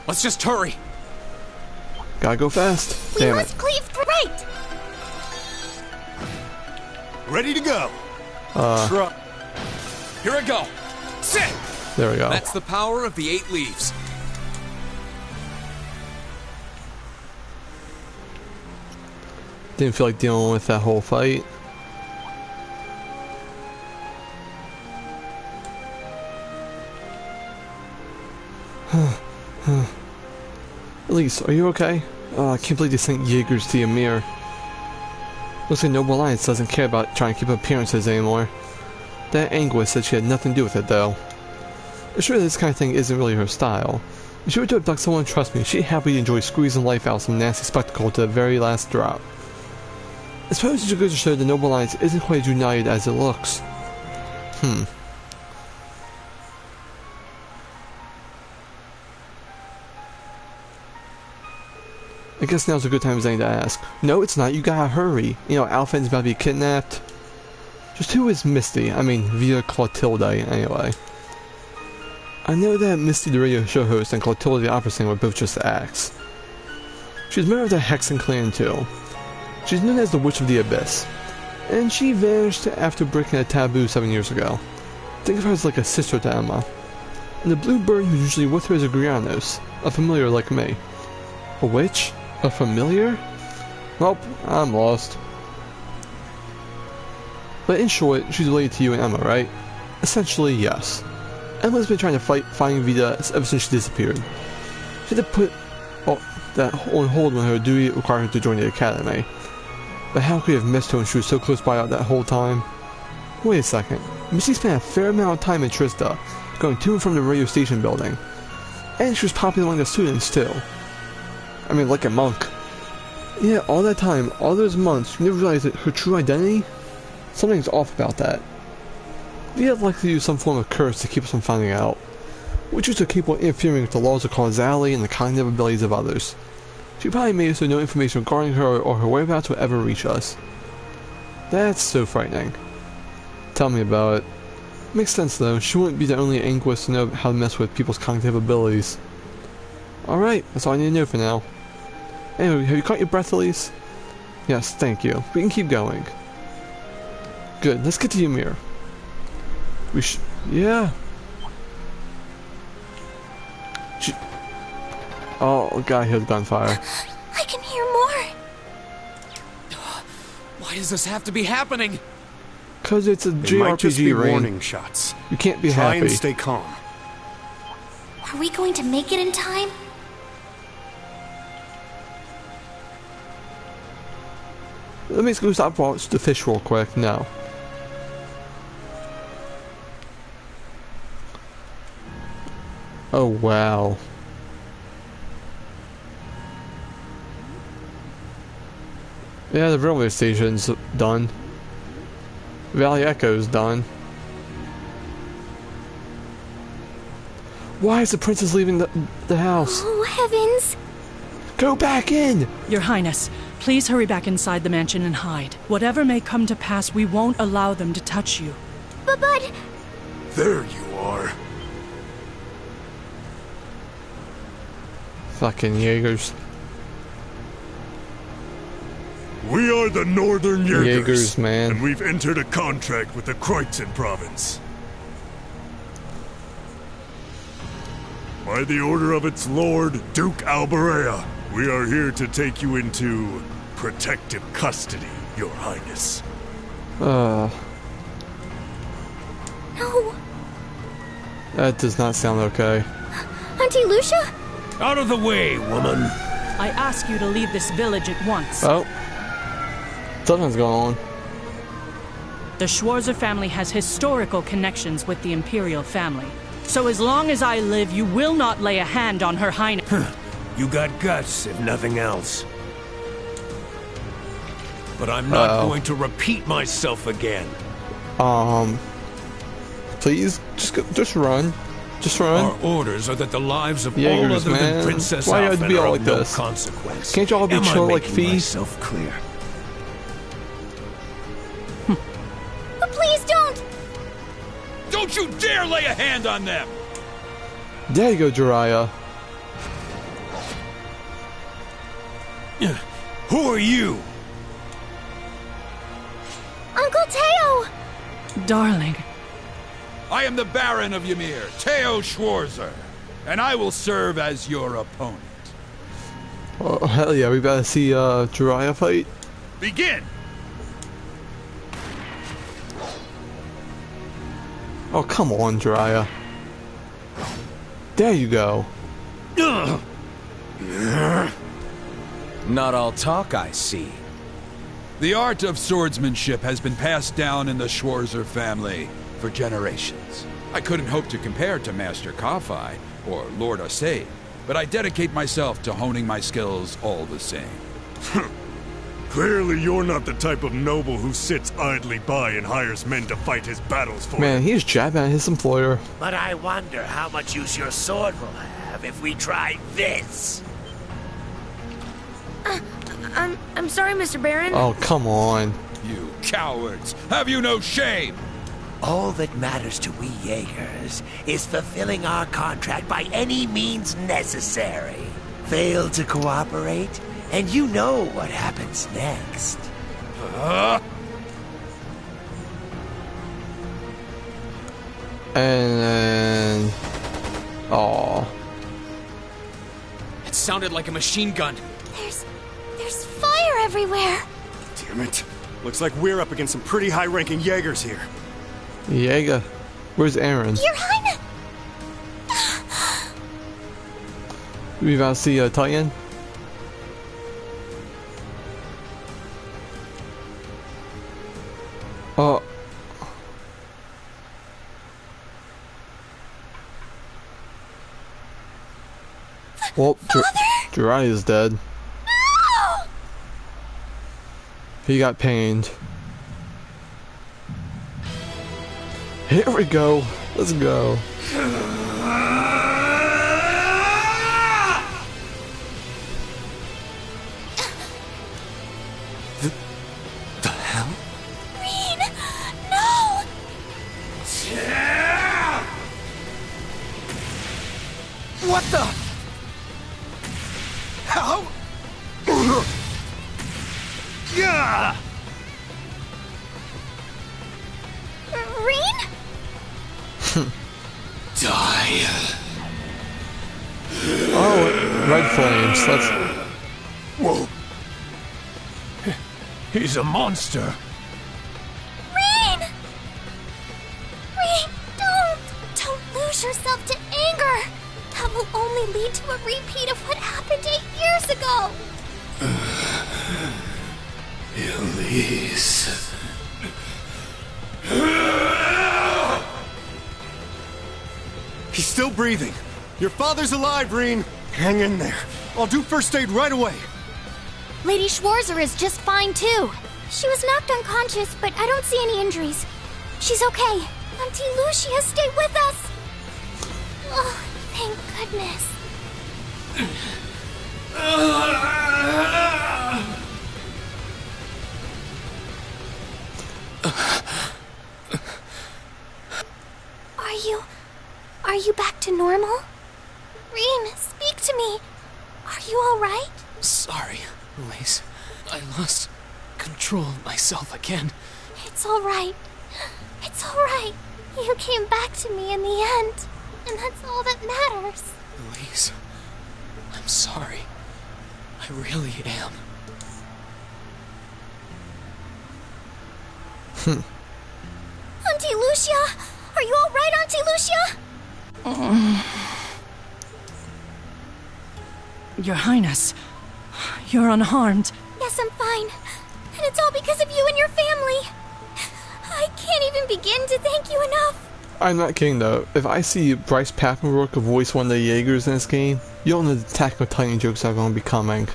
Let's just hurry. Gotta go fast. We Damn must it. cleave right. Ready to go. Here I go. Sit! There we go. That's the power of the 8 leaves. Didn't feel like dealing with that whole fight. Elise, are you okay? I can't believe they sent Jaegers to Ymir. Looks like Noble Alliance doesn't care about trying to keep appearances anymore. That Anguis said she had nothing to do with it, though. I'm sure this kind of thing isn't really her style. If she were to abduct someone, trust me, she'd happily enjoy squeezing life out of some nasty spectacle to the very last drop. I suppose it just goes to show the Noble Alliance isn't quite as united as it looks. I guess now's a good time as any to ask. No, it's not. You gotta hurry. You know, Alphen's about to be kidnapped. Just who is Misty? I mean, via Clotilde, anyway. I know that Misty the radio show host and Clotilde the opera singer were both just acts. She's a member of the Hexen clan, too. She's known as the Witch of the Abyss. And she vanished after breaking a taboo 7 years ago. Think of her as like a sister to Emma. And the blue bird who's usually with her is a Grianos, a familiar like me. A witch? A familiar? Well, I'm lost. But in short, she's related to you and Emma, right? Essentially, yes. Emma's been trying to find Vida ever since she disappeared. She had to put that on hold when her duty required her to join the Academy. But how could we have missed her when she was so close by that whole time? Wait a second. Missy spent a fair amount of time in Trista, going to and from the radio station building. And she was popular among the students, too. I mean, like a monk. Yeah, all that time, all those months, you never realized that her true identity? Something's off about that. We had likely used some form of curse to keep us from finding out, which is to keep on interfering with the laws of causality and the cognitive abilities of others. She probably made it so no information regarding her or her whereabouts would ever reach us. That's so frightening. Tell me about it. Makes sense though, she wouldn't be the only Anguis to know how to mess with people's cognitive abilities. Alright, that's all I need to know for now. Anyway, have you caught your breath, Elise? Yes, thank you. We can keep going. Good, let's get to Ymir. Yeah. Oh, God, here's gunfire. I can hear more. Why does this have to be happening? Cause it's a They might just be JRPG, Rean. warning shots. You can't be Try happy. and stay calm. Are we going to make it in time? Let me go stop watch the fish real quick. No. Oh wow. Yeah, the railway station's done. Valley Echo's done. Why is the princess leaving the house? Oh, heavens! Go back in! Your Highness, please hurry back inside the mansion and hide. Whatever may come to pass, we won't allow them to touch you. But... There you are. Fucking Jaegers. We are the Northern Jaegers, Jaegers, man. and we've entered a contract with the Kreutzen province. By the order of its lord, Duke Alberea, we are here to take you into protective custody, Your Highness. No! That does not sound okay. Auntie Lucia? Out of the way, woman! I ask you to leave this village at once. Oh. Something's going on. The Schwarzer family has historical connections with the Imperial family. So as long as I live, you will not lay a hand on Her Highness. You got guts, if nothing else. But I'm not going to repeat myself again. Please, just run. Just run. Our orders are that the lives of Jaegers, all other man. than Princess Why you have to be Alphen all are like of no this? consequence. Can't y'all be Am I chill like making Fee? myself clear? But please don't! Don't you dare lay a hand on them! There you go, Jiraiya. Who are you? Uncle Teo! Darling. I am the Baron of Ymir, Teo Schwarzer, and I will serve as your opponent. Oh, hell yeah, we gotta see Jiraiya fight. Begin! Oh, come on, Jiraiya. There you go. Not all talk, I see. The art of swordsmanship has been passed down in the Schwarzer family for generations. I couldn't hope to compare to Master Kafai or Lord Asade, but I dedicate myself to honing my skills all the same. Clearly you're not the type of noble who sits idly by and hires men to fight his battles for Man, him. he's jabbing at his employer. But I wonder how much use your sword will have if we try this. I'm sorry, Mr. Baron. Oh, come on. You cowards! Have you no shame? All that matters to we Jaegers is fulfilling our contract by any means necessary. Fail to cooperate, and you know what happens next. And then... Aw. It sounded like a machine gun. There's fire everywhere! Damn it. Looks like we're up against some pretty high-ranking Jaegers here. Jaeger. Where's Aaron? Your Highness! We about to see Titan? Oh. Well, Jiraiya's dead. No! He got pained. Here we go. Let's go. The hell? Rean! No! What the? How? Yeah! Rean? Die. Oh, red flames. Let's. Whoa. He's a monster. Rean! Rean, don't lose yourself to anger! That will only lead to a repeat of what happened 8 years ago! Elise. He's still breathing. Your father's alive, Rean. Hang in there. I'll do first aid right away. Lady Schwarzer is just fine, too. She was knocked unconscious, but I don't see any injuries. She's okay. Auntie Lucia stayed with us. Oh, thank goodness. Are you back to normal? Rean, speak to me. Are you alright? Sorry, Elise. I lost control of myself again. It's alright. It's alright. You came back to me in the end, and that's all that matters. Elise, I'm sorry. I really am. Auntie Lucia! Are you alright, Auntie Lucia? Your Highness, you're unharmed. Yes, I'm fine. And it's all because of you and your family. I can't even begin to thank you enough. I'm not kidding though. If I see Bryce Papenbrook voice one of the Jaegers in this game, you don't know the Attack of Titan jokes are going to be coming.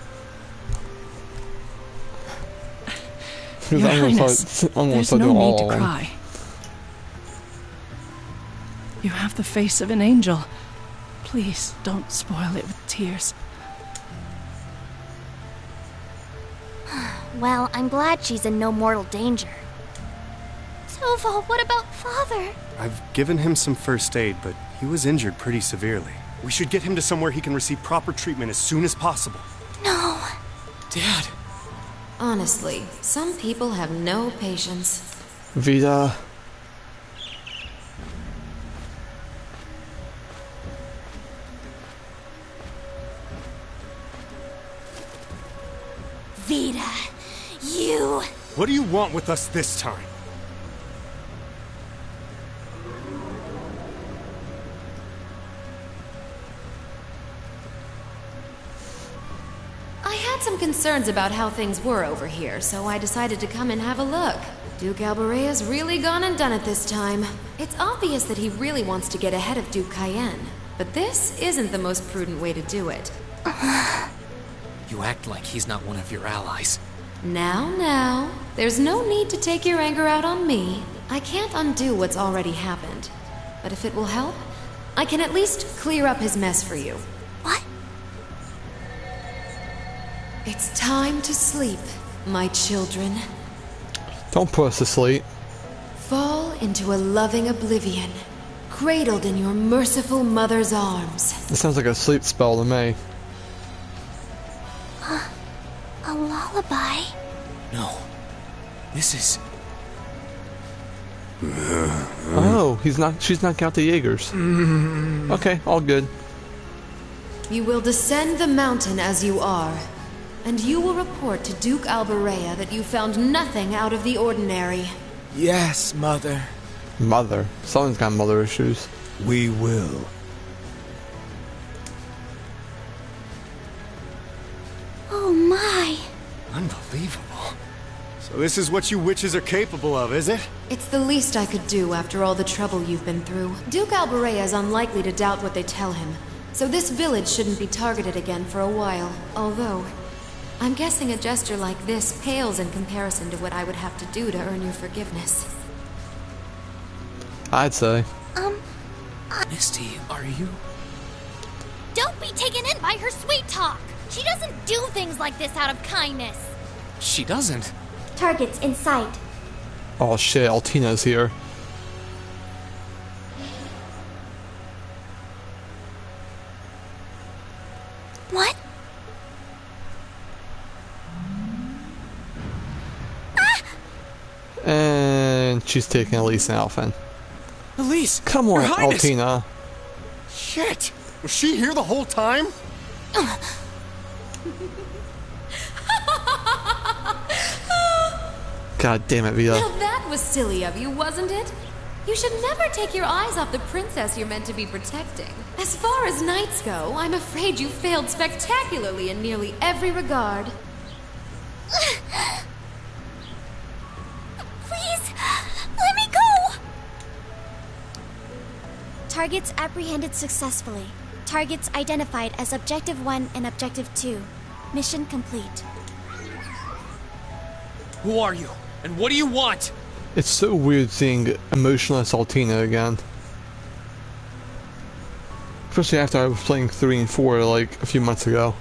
Your Highness, there's no need to cry. You have the face of an angel. Please don't spoil it with tears. Well, I'm glad she's in no mortal danger. Toval, what about Father? I've given him some first aid, but he was injured pretty severely. We should get him to somewhere he can receive proper treatment as soon as possible. No. Dad. Honestly, some people have no patience. Vita. Vita, you... What do you want with us this time? I had some concerns about how things were over here, so I decided to come and have a look. Duke Alberea's really gone and done it this time. It's obvious that he really wants to get ahead of Duke Cayenne, but this isn't the most prudent way to do it. You act like he's not one of your allies. Now, there's no need to take your anger out on me. I can't undo what's already happened. But if it will help, I can at least clear up his mess for you. What? It's time to sleep, my children. Don't put us to sleep. Fall into a loving oblivion, cradled in your merciful mother's arms. This sounds like a sleep spell to me. A lullaby? No. This is... Oh, she's not got the Jaegers. Okay, all good. You will descend the mountain as you are, and you will report to Duke Alberea that you found nothing out of the ordinary. Yes, Mother. Mother? Someone's got mother issues. We will. Oh my. Unbelievable. So this is what you witches are capable of, is it? It's the least I could do after all the trouble you've been through. Duke Alberea is unlikely to doubt what they tell him, so this village shouldn't be targeted again for a while. Although, I'm guessing a gesture like this pales in comparison to what I would have to do to earn your forgiveness. I'd say. Misty, are you... Don't be taken in by her sweet talk. She doesn't do things like this out of kindness. She doesn't. Targets in sight. Oh shit, Altina's here. What? And she's taking Elise and Alphen. Elise! Come on, Her Highness! Altina. Shit! Was she here the whole time? God damn it, Vita. Now that was silly of you, wasn't it? You should never take your eyes off the princess you're meant to be protecting. As far as knights go, I'm afraid you failed spectacularly in nearly every regard. Please, let me go! Targets apprehended successfully. Targets identified as Objective 1 and Objective 2. Mission complete. Who are you? And what do you want? It's so weird seeing emotionless Altina again. Especially after I was playing 3 and 4 like a few months ago.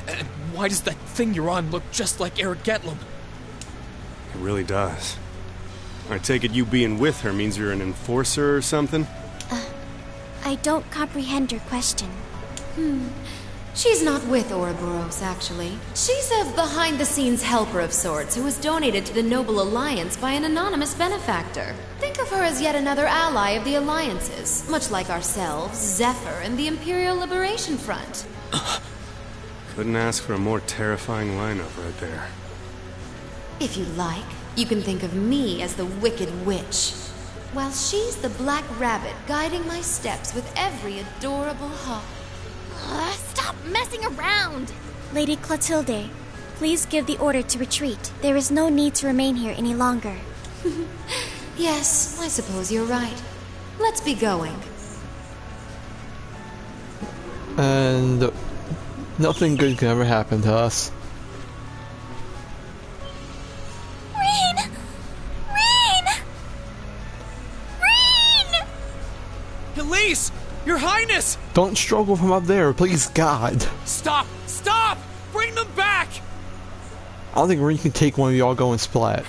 And why does that thing you're on look just like Eric Getlum? It really does. I take it you being with her means you're an enforcer or something? I don't comprehend your question. She's not with Ouroboros, actually. She's a behind-the-scenes helper of sorts who was donated to the Noble Alliance by an anonymous benefactor. Think of her as yet another ally of the Alliances, much like ourselves, Zephyr, and the Imperial Liberation Front. Couldn't ask for a more terrifying lineup right there. If you like, you can think of me as the Wicked Witch, while she's the Black Rabbit guiding my steps with every adorable hop. Stop messing around! Lady Clotilde, please give the order to retreat. There is no need to remain here any longer. Yes, I suppose you're right. Let's be going. And nothing good can ever happen to us. Rean! Rean! Rean! Elise! Your Highness! Don't struggle from up there, please God. Stop! Stop! Bring them back! I don't think Rean can take one of y'all going splat.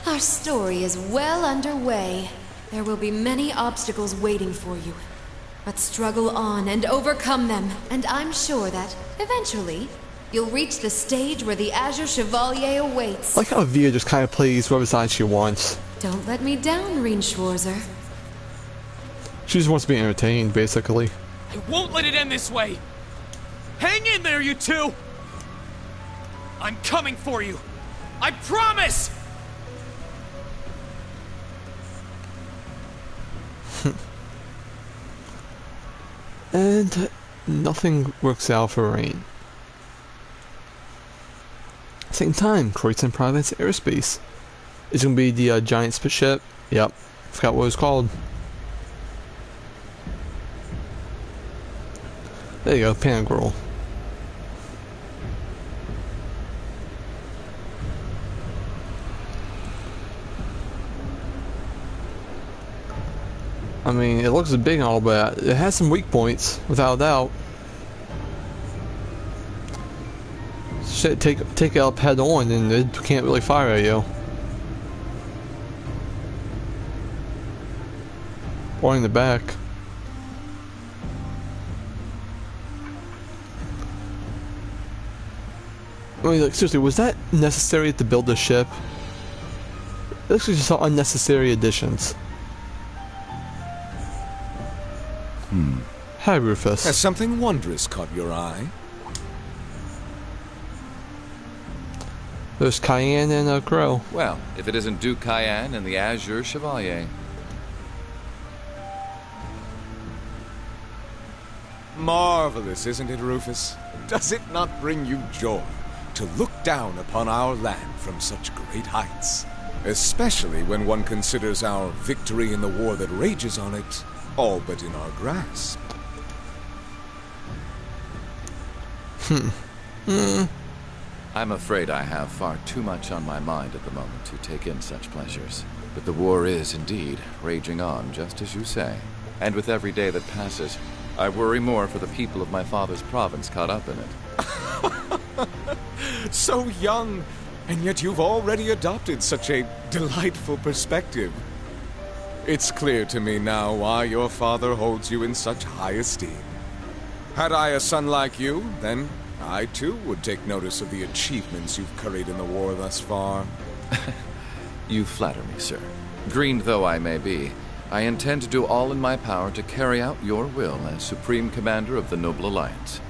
Our story is well underway. There will be many obstacles waiting for you. But struggle on and overcome them, and I'm sure that, eventually, you'll reach the stage where the Azure Chevalier awaits. I like how Via just kind of plays whatever side she wants. Don't let me down, Rean Schwarzer. She just wants to be entertained, basically. I won't let it end this way! Hang in there, you two! I'm coming for you! I promise! And nothing works out for Rean. Same time, Croydon Province Airspace. It's gonna be the giant spaceship. Yep, forgot what it was called. There you go, Pangirl. I mean, it looks big and all, but it has some weak points, without a doubt. Shit, take it up head on, and it can't really fire at you. Or in the back. I mean, like, seriously, was that necessary to build a ship? It looks like just unnecessary additions. Hi, Rufus. Has something wondrous caught your eye? There's Cayenne and Crow. Well, if it isn't Duke Cayenne and the Azure Chevalier. Marvelous, isn't it, Rufus? Does it not bring you joy to look down upon our land from such great heights? Especially when one considers our victory in the war that rages on it all but in our grasp. I'm afraid I have far too much on my mind at the moment to take in such pleasures. But the war is indeed raging on, just as you say. And with every day that passes, I worry more for the people of my father's province caught up in it. So young, and yet you've already adopted such a delightful perspective. It's clear to me now why your father holds you in such high esteem. Had I a son like you, then I too would take notice of the achievements you've curried in the war thus far. You flatter me, sir. Green though I may be, I intend to do all in my power to carry out your will as Supreme Commander of the Noble Alliance.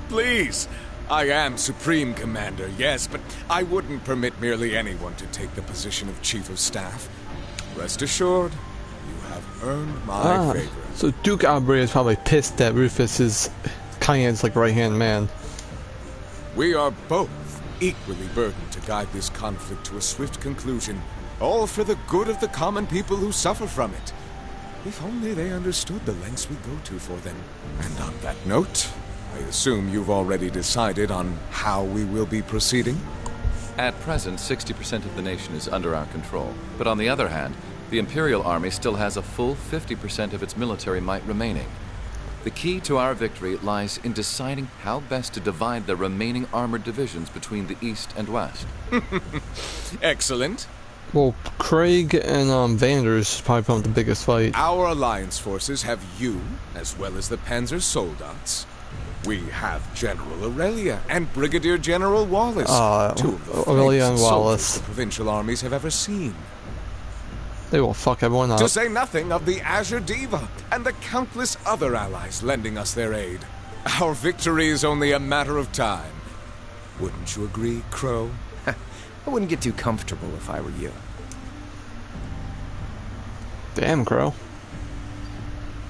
Please! I am Supreme Commander, yes, but I wouldn't permit merely anyone to take the position of Chief of Staff. Rest assured, you have earned my favor. So Duke Albrecht is probably pissed that Rufus is Cayenne's like right-hand man. We are both equally burdened to guide this conflict to a swift conclusion, all for the good of the common people who suffer from it. If only they understood the lengths we go to for them. And on that note, I assume you've already decided on how we will be proceeding? At present, 60% of the nation is under our control. But on the other hand, the Imperial Army still has a full 50% of its military might remaining. The key to our victory lies in deciding how best to divide the remaining armored divisions between the East and West. Excellent. Well, Craig and Vanders probably put up the biggest fight. Our alliance forces have you, as well as the Panzer Soldats. We have General Aurelia and Brigadier General Wallace. Two of the Aurelia and finest Wallace. soldiers the provincial armies have ever seen. They will fuck everyone up. To say nothing of the Azure Diva and the countless other allies lending us their aid. Our victory is only a matter of time. Wouldn't you agree, Crow? I wouldn't get too comfortable if I were you. Damn, Crow.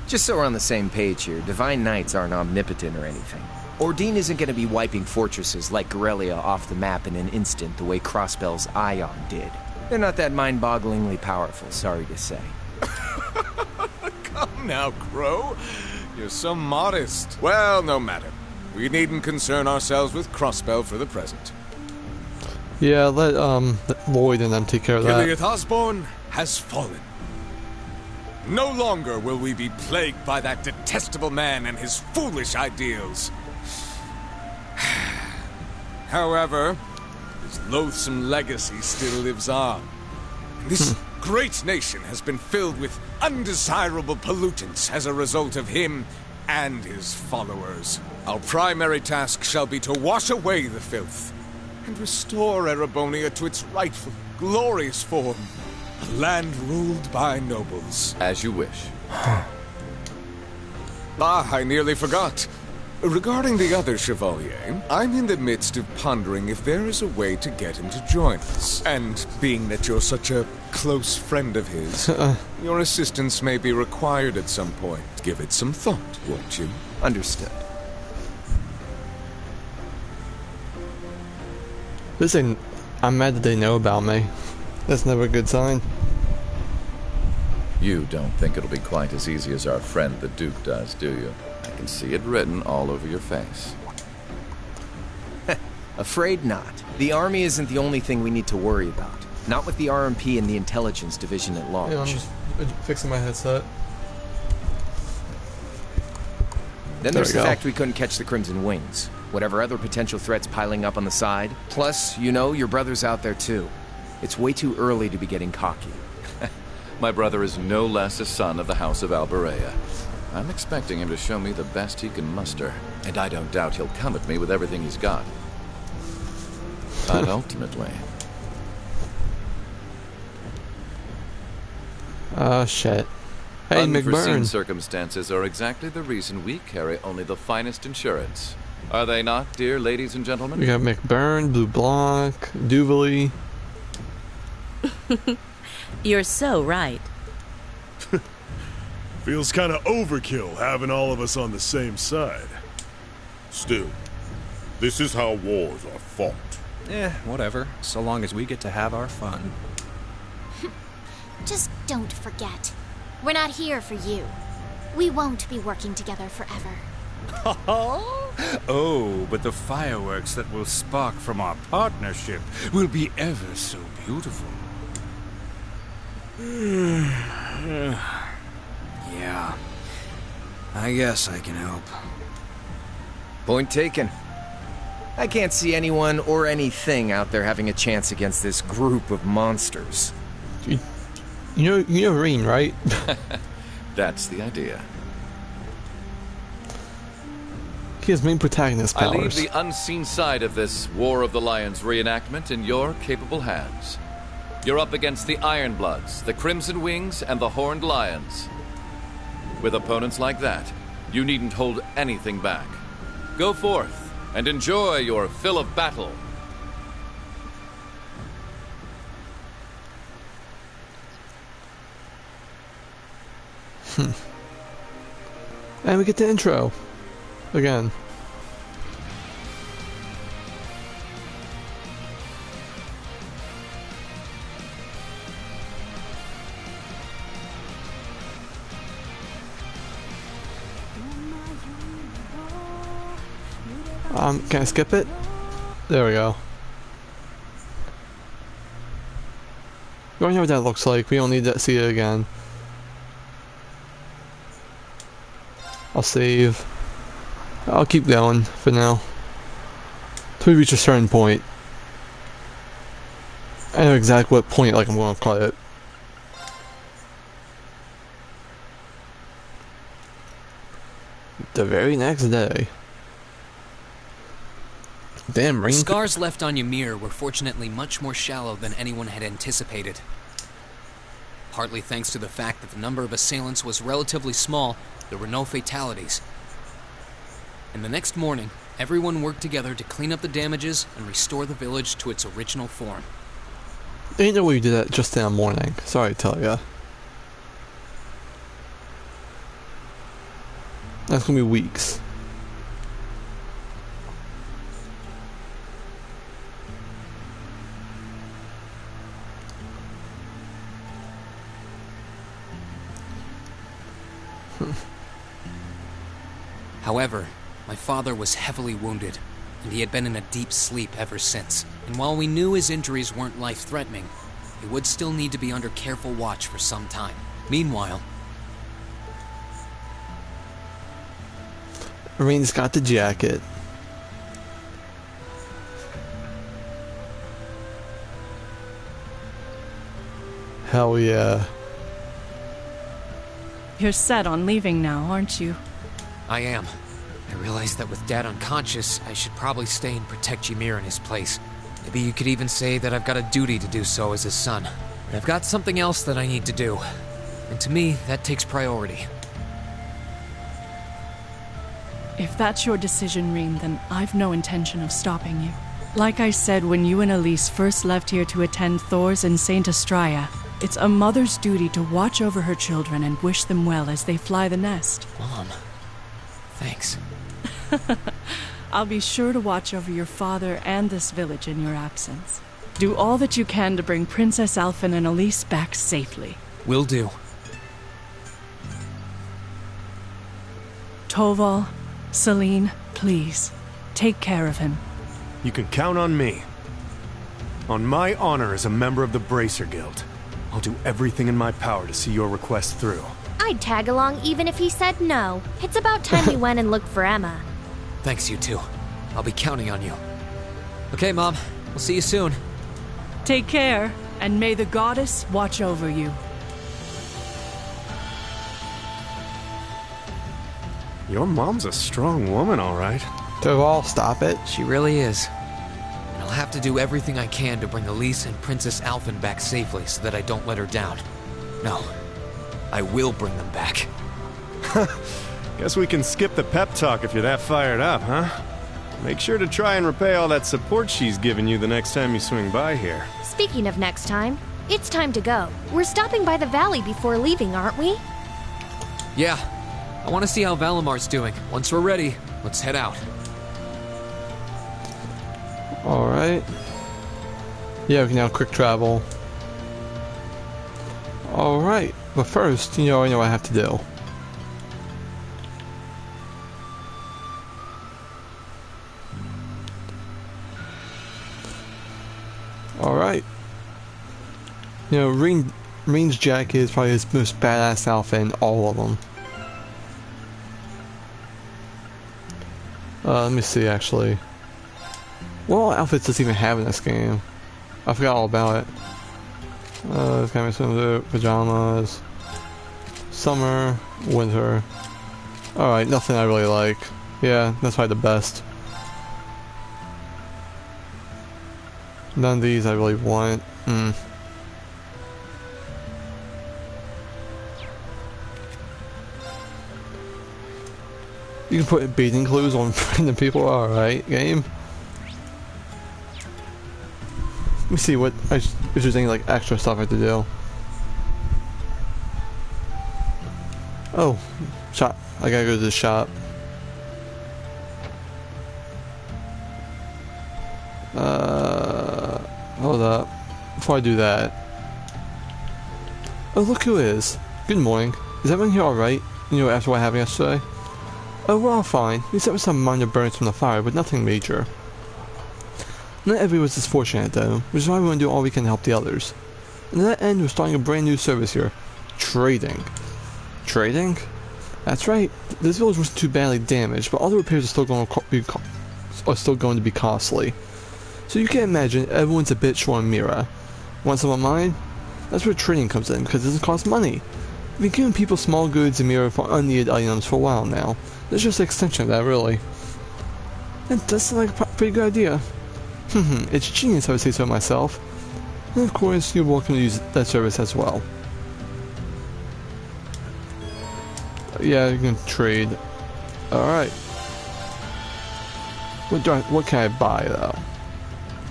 Just so we're on the same page here, Divine Knights aren't omnipotent or anything. Ordine isn't going to be wiping fortresses like Corellia off the map in an instant the way Crossbell's Ion did. They're not that mind-bogglingly powerful, sorry to say. Come now, Crow. You're so modest. Well, no matter. We needn't concern ourselves with Crossbell for the present. Yeah, let Lloyd and them take care of that. Gilead Osborne has fallen. No longer will we be plagued by that detestable man and his foolish ideals. However, his loathsome legacy still lives on. This great nation has been filled with undesirable pollutants as a result of him and his followers. Our primary task shall be to wash away the filth and restore Erebonia to its rightful, glorious form. A land ruled by nobles. As you wish. I nearly forgot. Regarding the other Chevalier, I'm in the midst of pondering if there is a way to get him to join us. And being that you're such a close friend of his, your assistance may be required at some point. Give it some thought, won't you? Understood. Listen, I'm mad that they know about me. That's never a good sign. You don't think it'll be quite as easy as our friend the Duke does, do you? I can see it written all over your face. Afraid not. The army isn't the only thing we need to worry about. Not with the RMP and the intelligence division at large. Yeah, I'm just fixing my headset. Then there's the fact we couldn't catch the Crimson Wings. Whatever other potential threats piling up on the side. Plus, you know, your brother's out there too. It's way too early to be getting cocky. My brother is no less a son of the House of Alberea. I'm expecting him to show me the best he can muster, and I don't doubt he'll come at me with everything he's got. But ultimately... Oh, shit. Hey, Unforeseen McBurn. circumstances are exactly the reason we carry only the finest insurance. Are they not, dear ladies and gentlemen? We got McBurn, Blue Blanc, Duvaly. You're so right. Feels kind of overkill having all of us on the same side. Still, this is how wars are fought. Whatever, so long as we get to have our fun. Just don't forget. We're not here for you. We won't be working together forever. Oh, but the fireworks that will spark from our partnership will be ever so beautiful. Yeah. I guess I can help. Point taken. I can't see anyone or anything out there having a chance against this group of monsters. You know Rean, right? That's the idea. He has main protagonist powers. I leave the unseen side of this War of the Lions reenactment in your capable hands. You're up against the Ironbloods, the Crimson Wings, and the Horned Lions. With opponents like that, you needn't hold anything back. Go forth and enjoy your fill of battle. And we get the intro again. Can I skip it? There we go. We already know what that looks like. We don't need to see it again. I'll save. I'll keep going for now. Till we reach a certain point. I know exactly what point I'm going to call it. The very next day. Damn, The Rean. scars left on Ymir were fortunately much more shallow than anyone had anticipated. Partly thanks to the fact that the number of assailants was relatively small, there were no fatalities. And the next morning, everyone worked together to clean up the damages and restore the village to its original form. Ain't no way you did that just in the morning. Sorry to tell ya. That's gonna be weeks. However, my father was heavily wounded, and he had been in a deep sleep ever since. And while we knew his injuries weren't life-threatening, he would still need to be under careful watch for some time. Meanwhile... Rean's got the jacket. Hell yeah. You're set on leaving now, aren't you? I am. I realized that with Dad unconscious, I should probably stay and protect Ymir in his place. Maybe you could even say that I've got a duty to do so as his son. But I've got something else that I need to do. And to me, that takes priority. If that's your decision, Rean, then I've no intention of stopping you. Like I said when you and Elise first left here to attend Thors and Saint Astraea, it's a mother's duty to watch over her children and wish them well as they fly the nest. Mom, thanks. I'll be sure to watch over your father and this village in your absence. Do all that you can to bring Princess Alphen and Elise back safely. Will do. Toval, Celine, please, take care of him. You can count on me. On my honor as a member of the Bracer Guild. I'll do everything in my power to see your request through. I'd tag along even if he said no. It's about time we went and looked for Emma. Thanks, you two. I'll be counting on you. Okay, Mom. We'll see you soon. Take care, and may the goddess watch over you. Your mom's a strong woman, all right. Toval, stop it. She really is. And I'll have to do everything I can to bring Elise and Princess Alphen back safely so that I don't let her down. No, I will bring them back. Guess we can skip the pep talk if you're that fired up, huh? Make sure to try and repay all that support she's given you the next time you swing by here. Speaking of next time, it's time to go. We're stopping by the valley before leaving, aren't we? Yeah. I want to see how Valamar's doing. Once we're ready, let's head out. Alright. Yeah, we can now quick travel. Alright, but first, I know what I have to do. Alright. Rean's jacket is probably his most badass outfit in all of them. Let me see, actually. What all outfits does he even have in this game? I forgot all about it. It's got me swimsuit, pajamas, summer, winter. Alright, nothing I really like. Yeah, that's probably the best. None of these I really want. You can put bathing clothes on random people, alright, game. Let me see if there's any like extra stuff I have to do. Oh, shop. I gotta go to the shop. Hold up. Before I do that. Oh, look who it is. Good morning. Is everyone here alright? After what happened yesterday? Oh, we're all fine. We set with some minor burns from the fire, but nothing major. Not everyone was as fortunate, though, which is why we want to do all we can to help the others. And to that end, we're starting a brand new service here. Trading. Trading? That's right. This village wasn't too badly damaged, but all the repairs are still going to be costly. So you can imagine everyone's a bit short on Mira. Want some of mine? That's where trading comes in, because it doesn't cost money. We've been giving people small goods and Mira for unneeded items for a while now. That's just an extension of that, really. That does sound like a pretty good idea. It's genius, I would say so myself. And of course, you're welcome to use that service as well. Yeah, you can trade. Alright. What can I buy, though?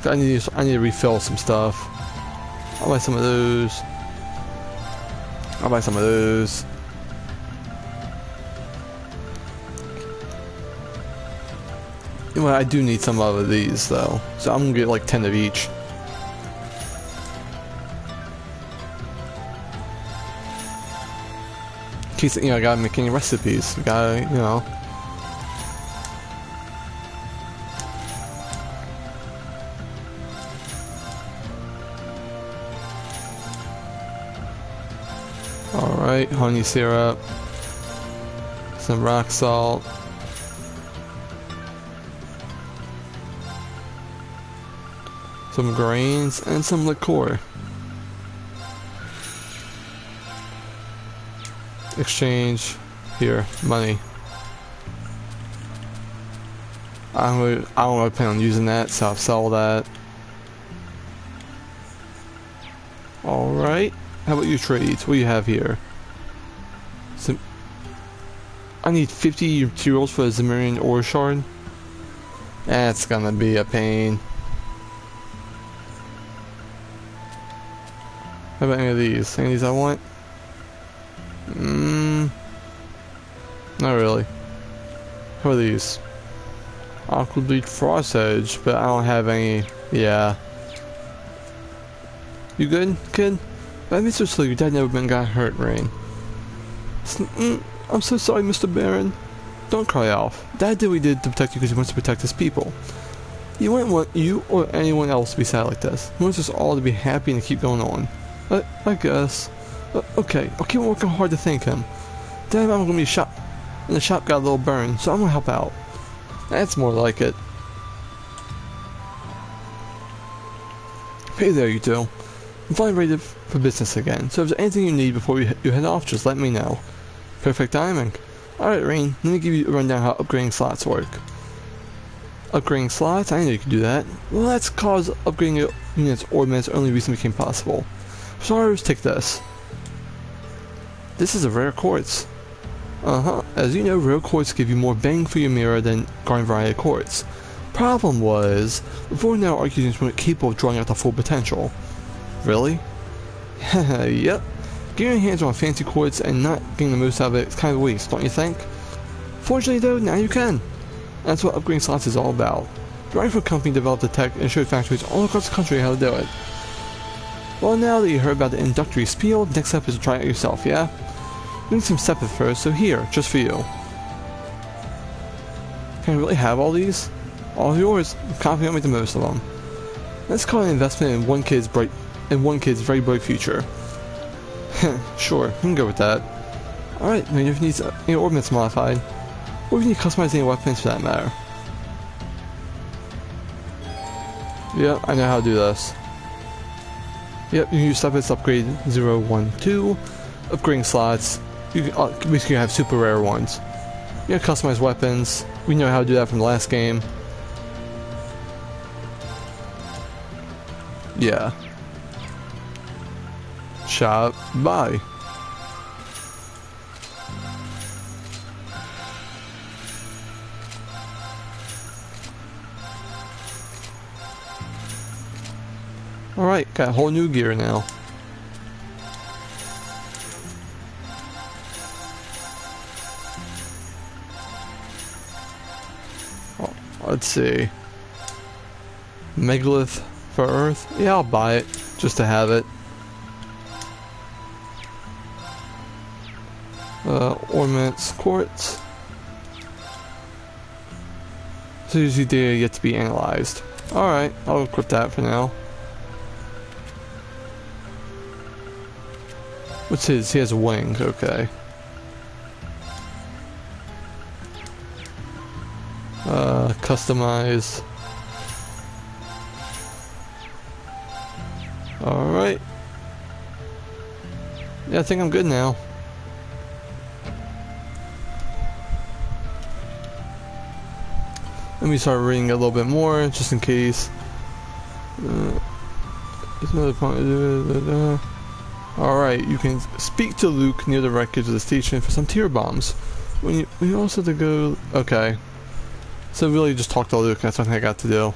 I need to refill some stuff. I'll buy some of those. I'll buy some of those. I do need some of these though, so I'm gonna get like 10 of each. In case, I gotta make any recipes. Gotta, Alright, honey syrup. Some rock salt. Some grains and some liqueur. Exchange. Here, money. I don't really plan on using that, so I'll sell that. Alright. How about you trades? What do you have here? I need 50 materials for a Ymirian ore shard. That's gonna be a pain. How about any of these? Any of these I want? Not really. How are these? Aqua Bleach Frost Edge, but I don't have any. Yeah. You good, kid? But Mr. Sleep, your dad never been got hurt, Rean. I'm so sorry, Mr. Baron. Don't cry off. Dad did what he did to protect you because he wants to protect his people. He wouldn't want you or anyone else to be sad like this. He wants us all to be happy and to keep going on. I guess. Okay, I'll keep working hard to thank him. Dad, I'm gonna be shot, and the shop got a little burned, so I'm gonna help out. That's more like it. Hey there, you two. I'm finally ready for business again, so if there's anything you need before you head off, just let me know. Perfect timing. Alright, Rean, let me give you a rundown how upgrading slots work. Upgrading slots? I didn't know you could do that. Well, that's cause upgrading your units or minutes only recently became possible. For starters, take this. This is a rare quartz. As you know, rare quartz give you more bang for your mirror than garden variety quartz. Problem was, before now our units weren't capable of drawing out the full potential. Really? Yep. Getting your hands on fancy quartz and not getting the most out of it is kind of a waste, don't you think? Fortunately though, now you can. That's what upgrading slots is all about. The rifle company developed the tech and showed factories all across the country how to do it. Well, now that you heard about the introductory spiel, next step is to try it yourself, yeah? You need some sepith first, so here, just for you. Can I really have all these? All yours. I'm confident I'll make the most of them. Let's call it an investment in one kid's very bright future. Sure, we can go with that. Alright, maybe if you need any ordnance modified, or if you need to customize any weapons for that matter. Yep, I know how to do this. Yep, you can use sepiths upgrade 0, 1, 2. Upgrading slots, you can basically have super rare ones. You can customize weapons. We know how to do that from the last game. Yeah. Shop, bye. Alright, got a whole new gear now. Oh, let's see. Megalith for Earth? Yeah, I'll buy it, just to have it. Ornaments, quartz. So usually data yet to be analyzed. Alright, I'll equip that for now. What's his? He has a wing, okay. Customize. Alright. Yeah, I think I'm good now. Let me start reading a little bit more, just in case. There's another point. Alright, you can speak to Luke near the wreckage of the station for some tear bombs. When you also have to go. Okay. So really just talk to Luke, that's something I got to do.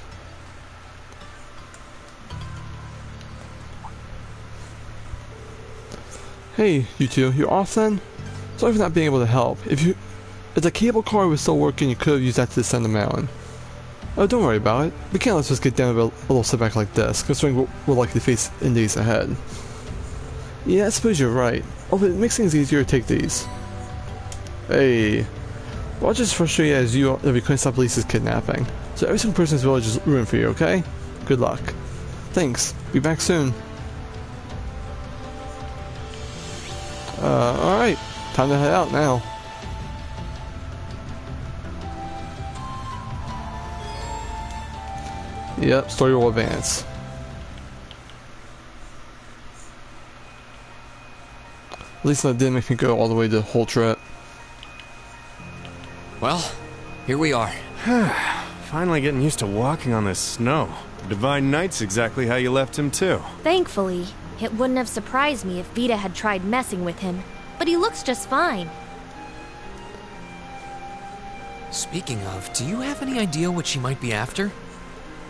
Hey, you two, you're off then? Sorry for not being able to help. If the cable car was still working, you could have used that to descend the mountain. Oh, don't worry about it. We can't let us get down with a little setback like this, considering what we're likely to face in days ahead. Yeah, I suppose you're right. Oh, but it makes things easier to take these. Hey. Well, just frustrated as you that we couldn't stop Lisa's kidnapping. So every single person in this village is rooting for you, okay? Good luck. Thanks. Be back soon. Alright. Time to head out now. Yep, story will advance. At least that didn't make me go all the way the whole trip. Well, here we are. Finally getting used to walking on this snow. Divine Knight's exactly how you left him too. Thankfully, it wouldn't have surprised me if Vita had tried messing with him, but he looks just fine. Speaking of, do you have any idea what she might be after?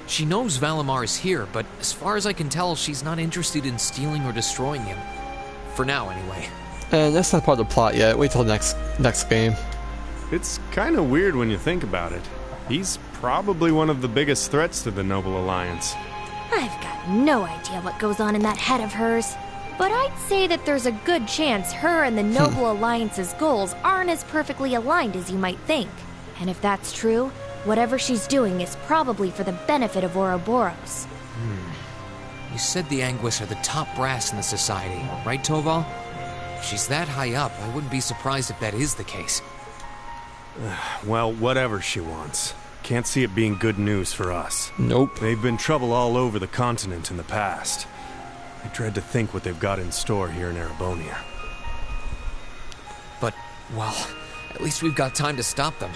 She knows Valimar is here, but as far as I can tell, she's not interested in stealing or destroying him. For now, anyway. And that's not part of the plot yet. Wait till next game. It's kind of weird when you think about it. He's probably one of the biggest threats to the Noble Alliance. I've got no idea what goes on in that head of hers, but I'd say that there's a good chance her and the Noble Alliance's goals aren't as perfectly aligned as you might think. And if that's true, whatever she's doing is probably for the benefit of Ouroboros. You said the Anguis are the top brass in the society, right, Toval? If she's that high up, I wouldn't be surprised if that is the case. Well, whatever she wants. Can't see it being good news for us. Nope. They've been trouble all over the continent in the past. I dread to think what they've got in store here in Erebonia. But, well, at least we've got time to stop them.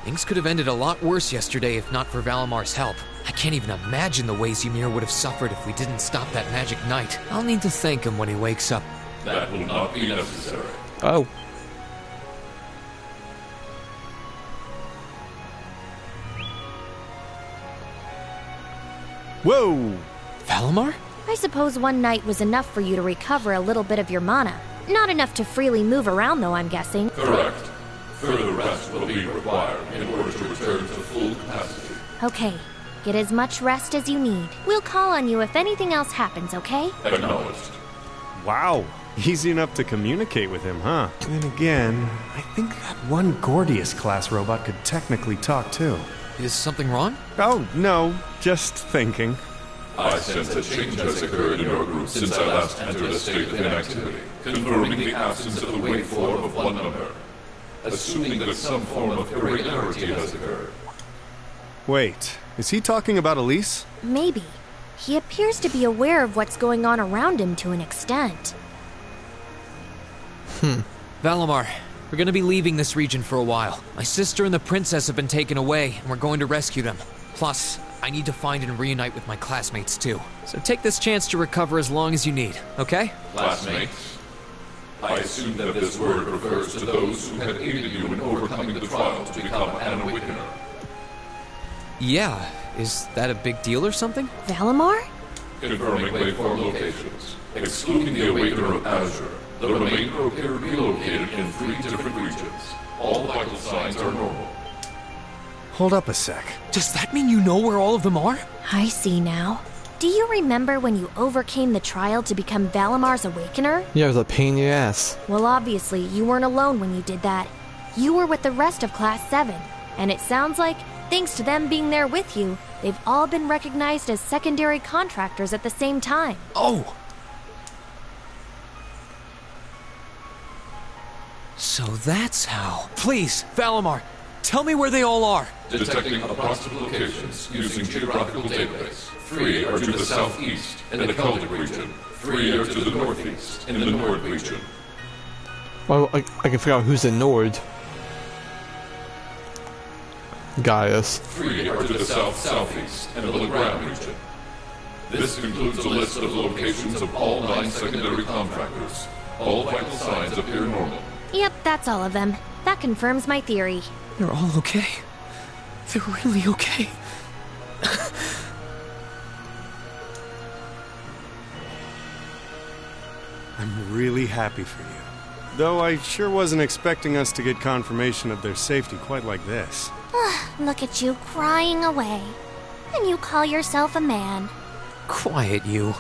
Things could have ended a lot worse yesterday if not for Valimar's help. I can't even imagine the ways Ymir would have suffered if we didn't stop that magic knight. I'll need to thank him when he wakes up. That will not be necessary. Oh. Whoa! Valimar? I suppose one night was enough for you to recover a little bit of your mana. Not enough to freely move around, though, I'm guessing. Correct. Further rest will be required in order to return to full capacity. Okay. Get as much rest as you need. We'll call on you if anything else happens, okay? Acknowledged. Wow. Easy enough to communicate with him, huh? Then again, I think that one Gordius-class robot could technically talk too. Is something wrong? Oh, no. Just thinking. I sense a change has occurred in your group since I last entered a state of inactivity, confirming the absence of the waveform of one number. Assuming that some form of irregularity has occurred. Wait, is he talking about Elise? Maybe. He appears to be aware of what's going on around him to an extent. Valimar, we're gonna be leaving this region for a while. My sister and the princess have been taken away, and we're going to rescue them. Plus, I need to find and reunite with my classmates too. So take this chance to recover as long as you need, okay? Classmates? I assume that this word refers to those who have aided you in overcoming the trial to become an Awakener. Yeah, is that a big deal or something? Valimar? Confirming waveform locations. Excluding the Awakener of Azure, the remainder appear to be located in 3 different regions. All vital signs are normal. Hold up a sec. Does that mean you know where all of them are? I see now. Do you remember when you overcame the trial to become Valimar's Awakener? Yeah, it was a pain in the ass. Well, obviously, you weren't alone when you did that. You were with the rest of Class 7. And it sounds like, thanks to them being there with you, they've all been recognized as secondary contractors at the same time. Oh! So that's how. Please, Valimar, tell me where they all are. Detecting approximate locations using geographical database. 3 are to the southeast in the Celtic region. 3 are to the northeast in the Nord region. Well, I can figure out who's in Nord. Gaius. 3 are to the south-southeast in the Legram region. This includes a list of locations of all 9 secondary contractors. All vital signs appear normal. Yep, that's all of them. That confirms my theory. They're all okay. They're really okay. I'm really happy for you. Though I sure wasn't expecting us to get confirmation of their safety quite like this. Look at you crying away. And you call yourself a man. Quiet, you.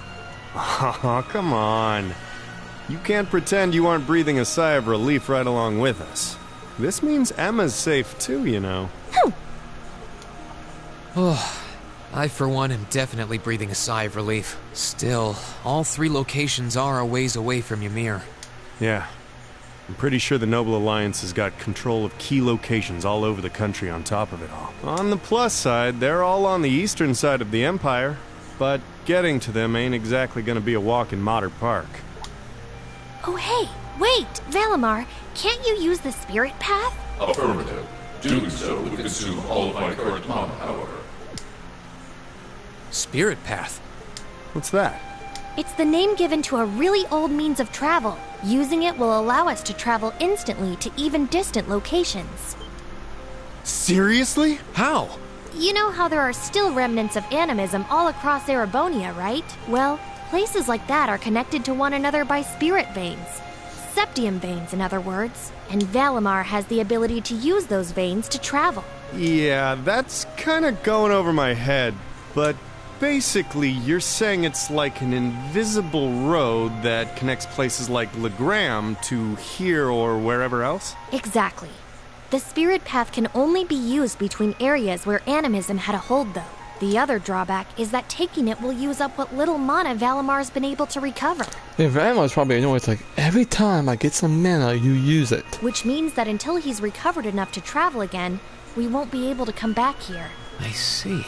Oh, come on. You can't pretend you aren't breathing a sigh of relief right along with us. This means Emma's safe too, you know. Oh, I for one am definitely breathing a sigh of relief. Still, all 3 locations are a ways away from Ymir. Yeah. I'm pretty sure the Noble Alliance has got control of key locations all over the country on top of it all. On the plus side, they're all on the eastern side of the Empire, but getting to them ain't exactly gonna be a walk in Modder Park. Oh hey, wait, Valimar, can't you use the spirit path? Affirmative. Doing so would consume all of my current mana, however. Spirit path? What's that? It's the name given to a really old means of travel. Using it will allow us to travel instantly to even distant locations. Seriously? How? You know how there are still remnants of animism all across Erebonia, right? Well, places like that are connected to one another by spirit veins. Septium veins, in other words. And Valimar has the ability to use those veins to travel. Yeah, that's kinda going over my head, but basically you're saying it's like an invisible road that connects places like Legram to here or wherever else? Exactly. The spirit path can only be used between areas where animism had a hold, though. The other drawback is that taking it will use up what little mana Valimar's been able to recover. Yeah, Valimar's probably annoyed. It's like, every time I get some mana, you use it. Which means that until he's recovered enough to travel again, we won't be able to come back here. I see.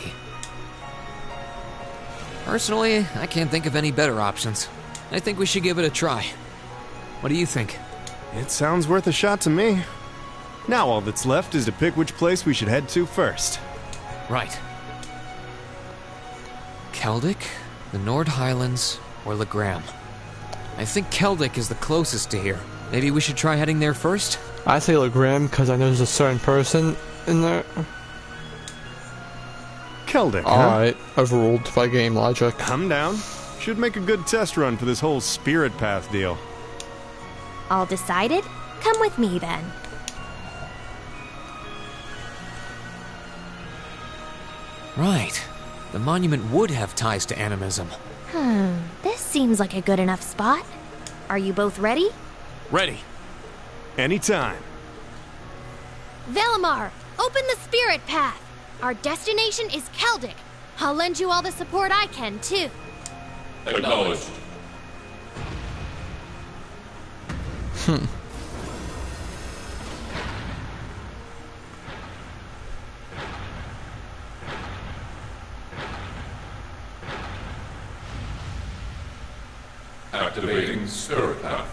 Personally, I can't think of any better options. I think we should give it a try. What do you think? It sounds worth a shot to me. Now all that's left is to pick which place we should head to first. Right. Celtic, the Nord Highlands, or Legram. I think Celtic is the closest to here. Maybe we should try heading there first? I say Legram because I know there's a certain person in there. Celtic, huh? Alright, overruled by game logic. I'm down. Should make a good test run for this whole spirit path deal. All decided? Come with me then. Right. The monument would have ties to animism. This seems like a good enough spot. Are you both ready? Ready. Anytime. Valimar, open the spirit path. Our destination is Celtic. I'll lend you all the support I can, too. Acknowledged. Activating spirit path.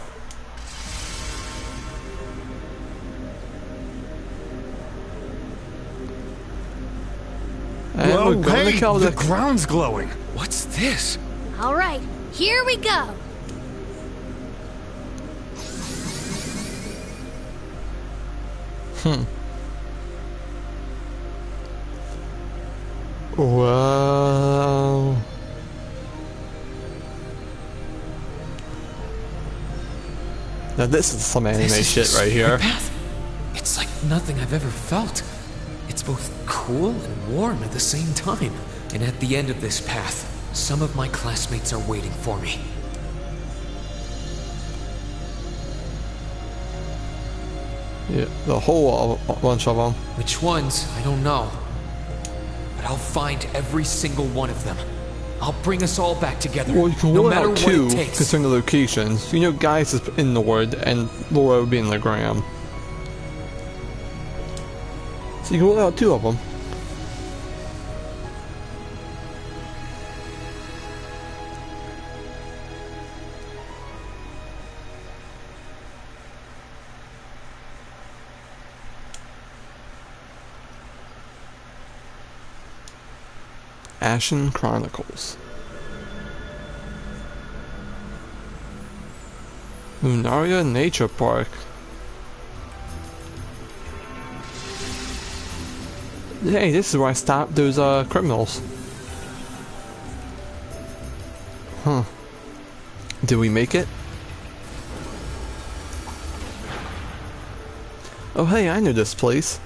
And whoa, we're going hey, to Celtic. The ground's glowing. What's this? All right, here we go. Wow. Now this is some anime shit right here. Path. It's like nothing I've ever felt. It's both cool and warm at the same time. And at the end of this path, some of my classmates are waiting for me. Yeah, the whole bunch of them. Which ones? I don't know. But I'll find every single one of them. I'll bring us all back together. Well, you can no rule matter out what two it takes. concerning the locations. You know, Gaius is in Nord and Laura would be in Legram. So you can rule out two of them. Ashen Chronicles. Lunaria Nature Park. Hey, this is where I stopped those criminals. Huh. Did we make it? Oh hey, I know this place.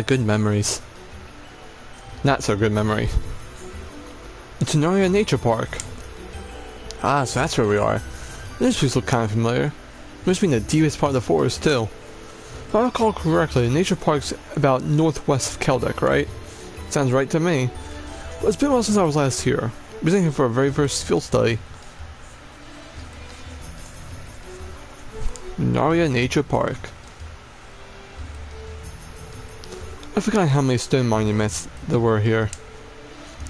Good memories. Not so good memory. It's Lunaria Nature Park. So that's where we are. This place looks kind of familiar. must be in the deepest part of the forest, too. If I recall correctly, the nature park's about northwest of Keldek, right? Sounds right to me. But it's been a while since I was last here. I was here for a very first field study. Naria Nature Park. I forgot how many stone monuments there were here.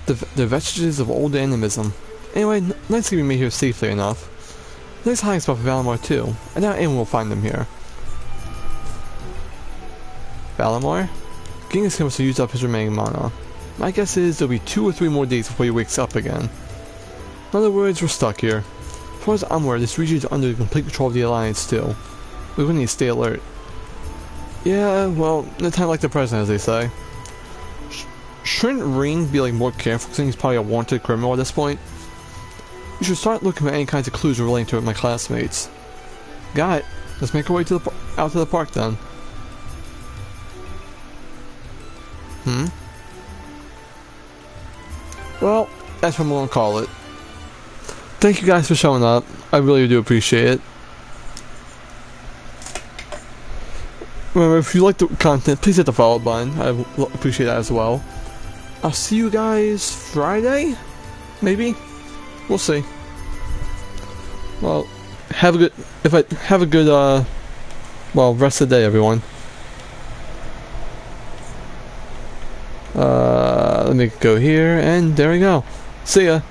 The vestiges of old animism. Anyway, nice to be made here safely enough. Nice hiding spot for Valimar too. I doubt anyone will find them here. Valimar? Genghis must have used up his remaining mana. My guess is there'll be 2 or 3 more days before he wakes up again. In other words, we're stuck here. As far as I'm aware, this region is under the complete control of the Alliance still. We're going to need to stay alert. Yeah, well, in a time like the present, as they say. Shouldn't Rean be like more careful since he's probably a wanted criminal at this point? We should start looking for any kinds of clues relating to it with my classmates. Got it. Let's make our way to out to the park then. Well, that's what I'm gonna call it. Thank you guys for showing up. I really do appreciate it. Remember, if you like the content, please hit the follow button. I appreciate that as well. I'll see you guys Friday? Maybe? We'll see. Well, have a good, well, rest of the day, everyone. Let me go here, and there we go. See ya.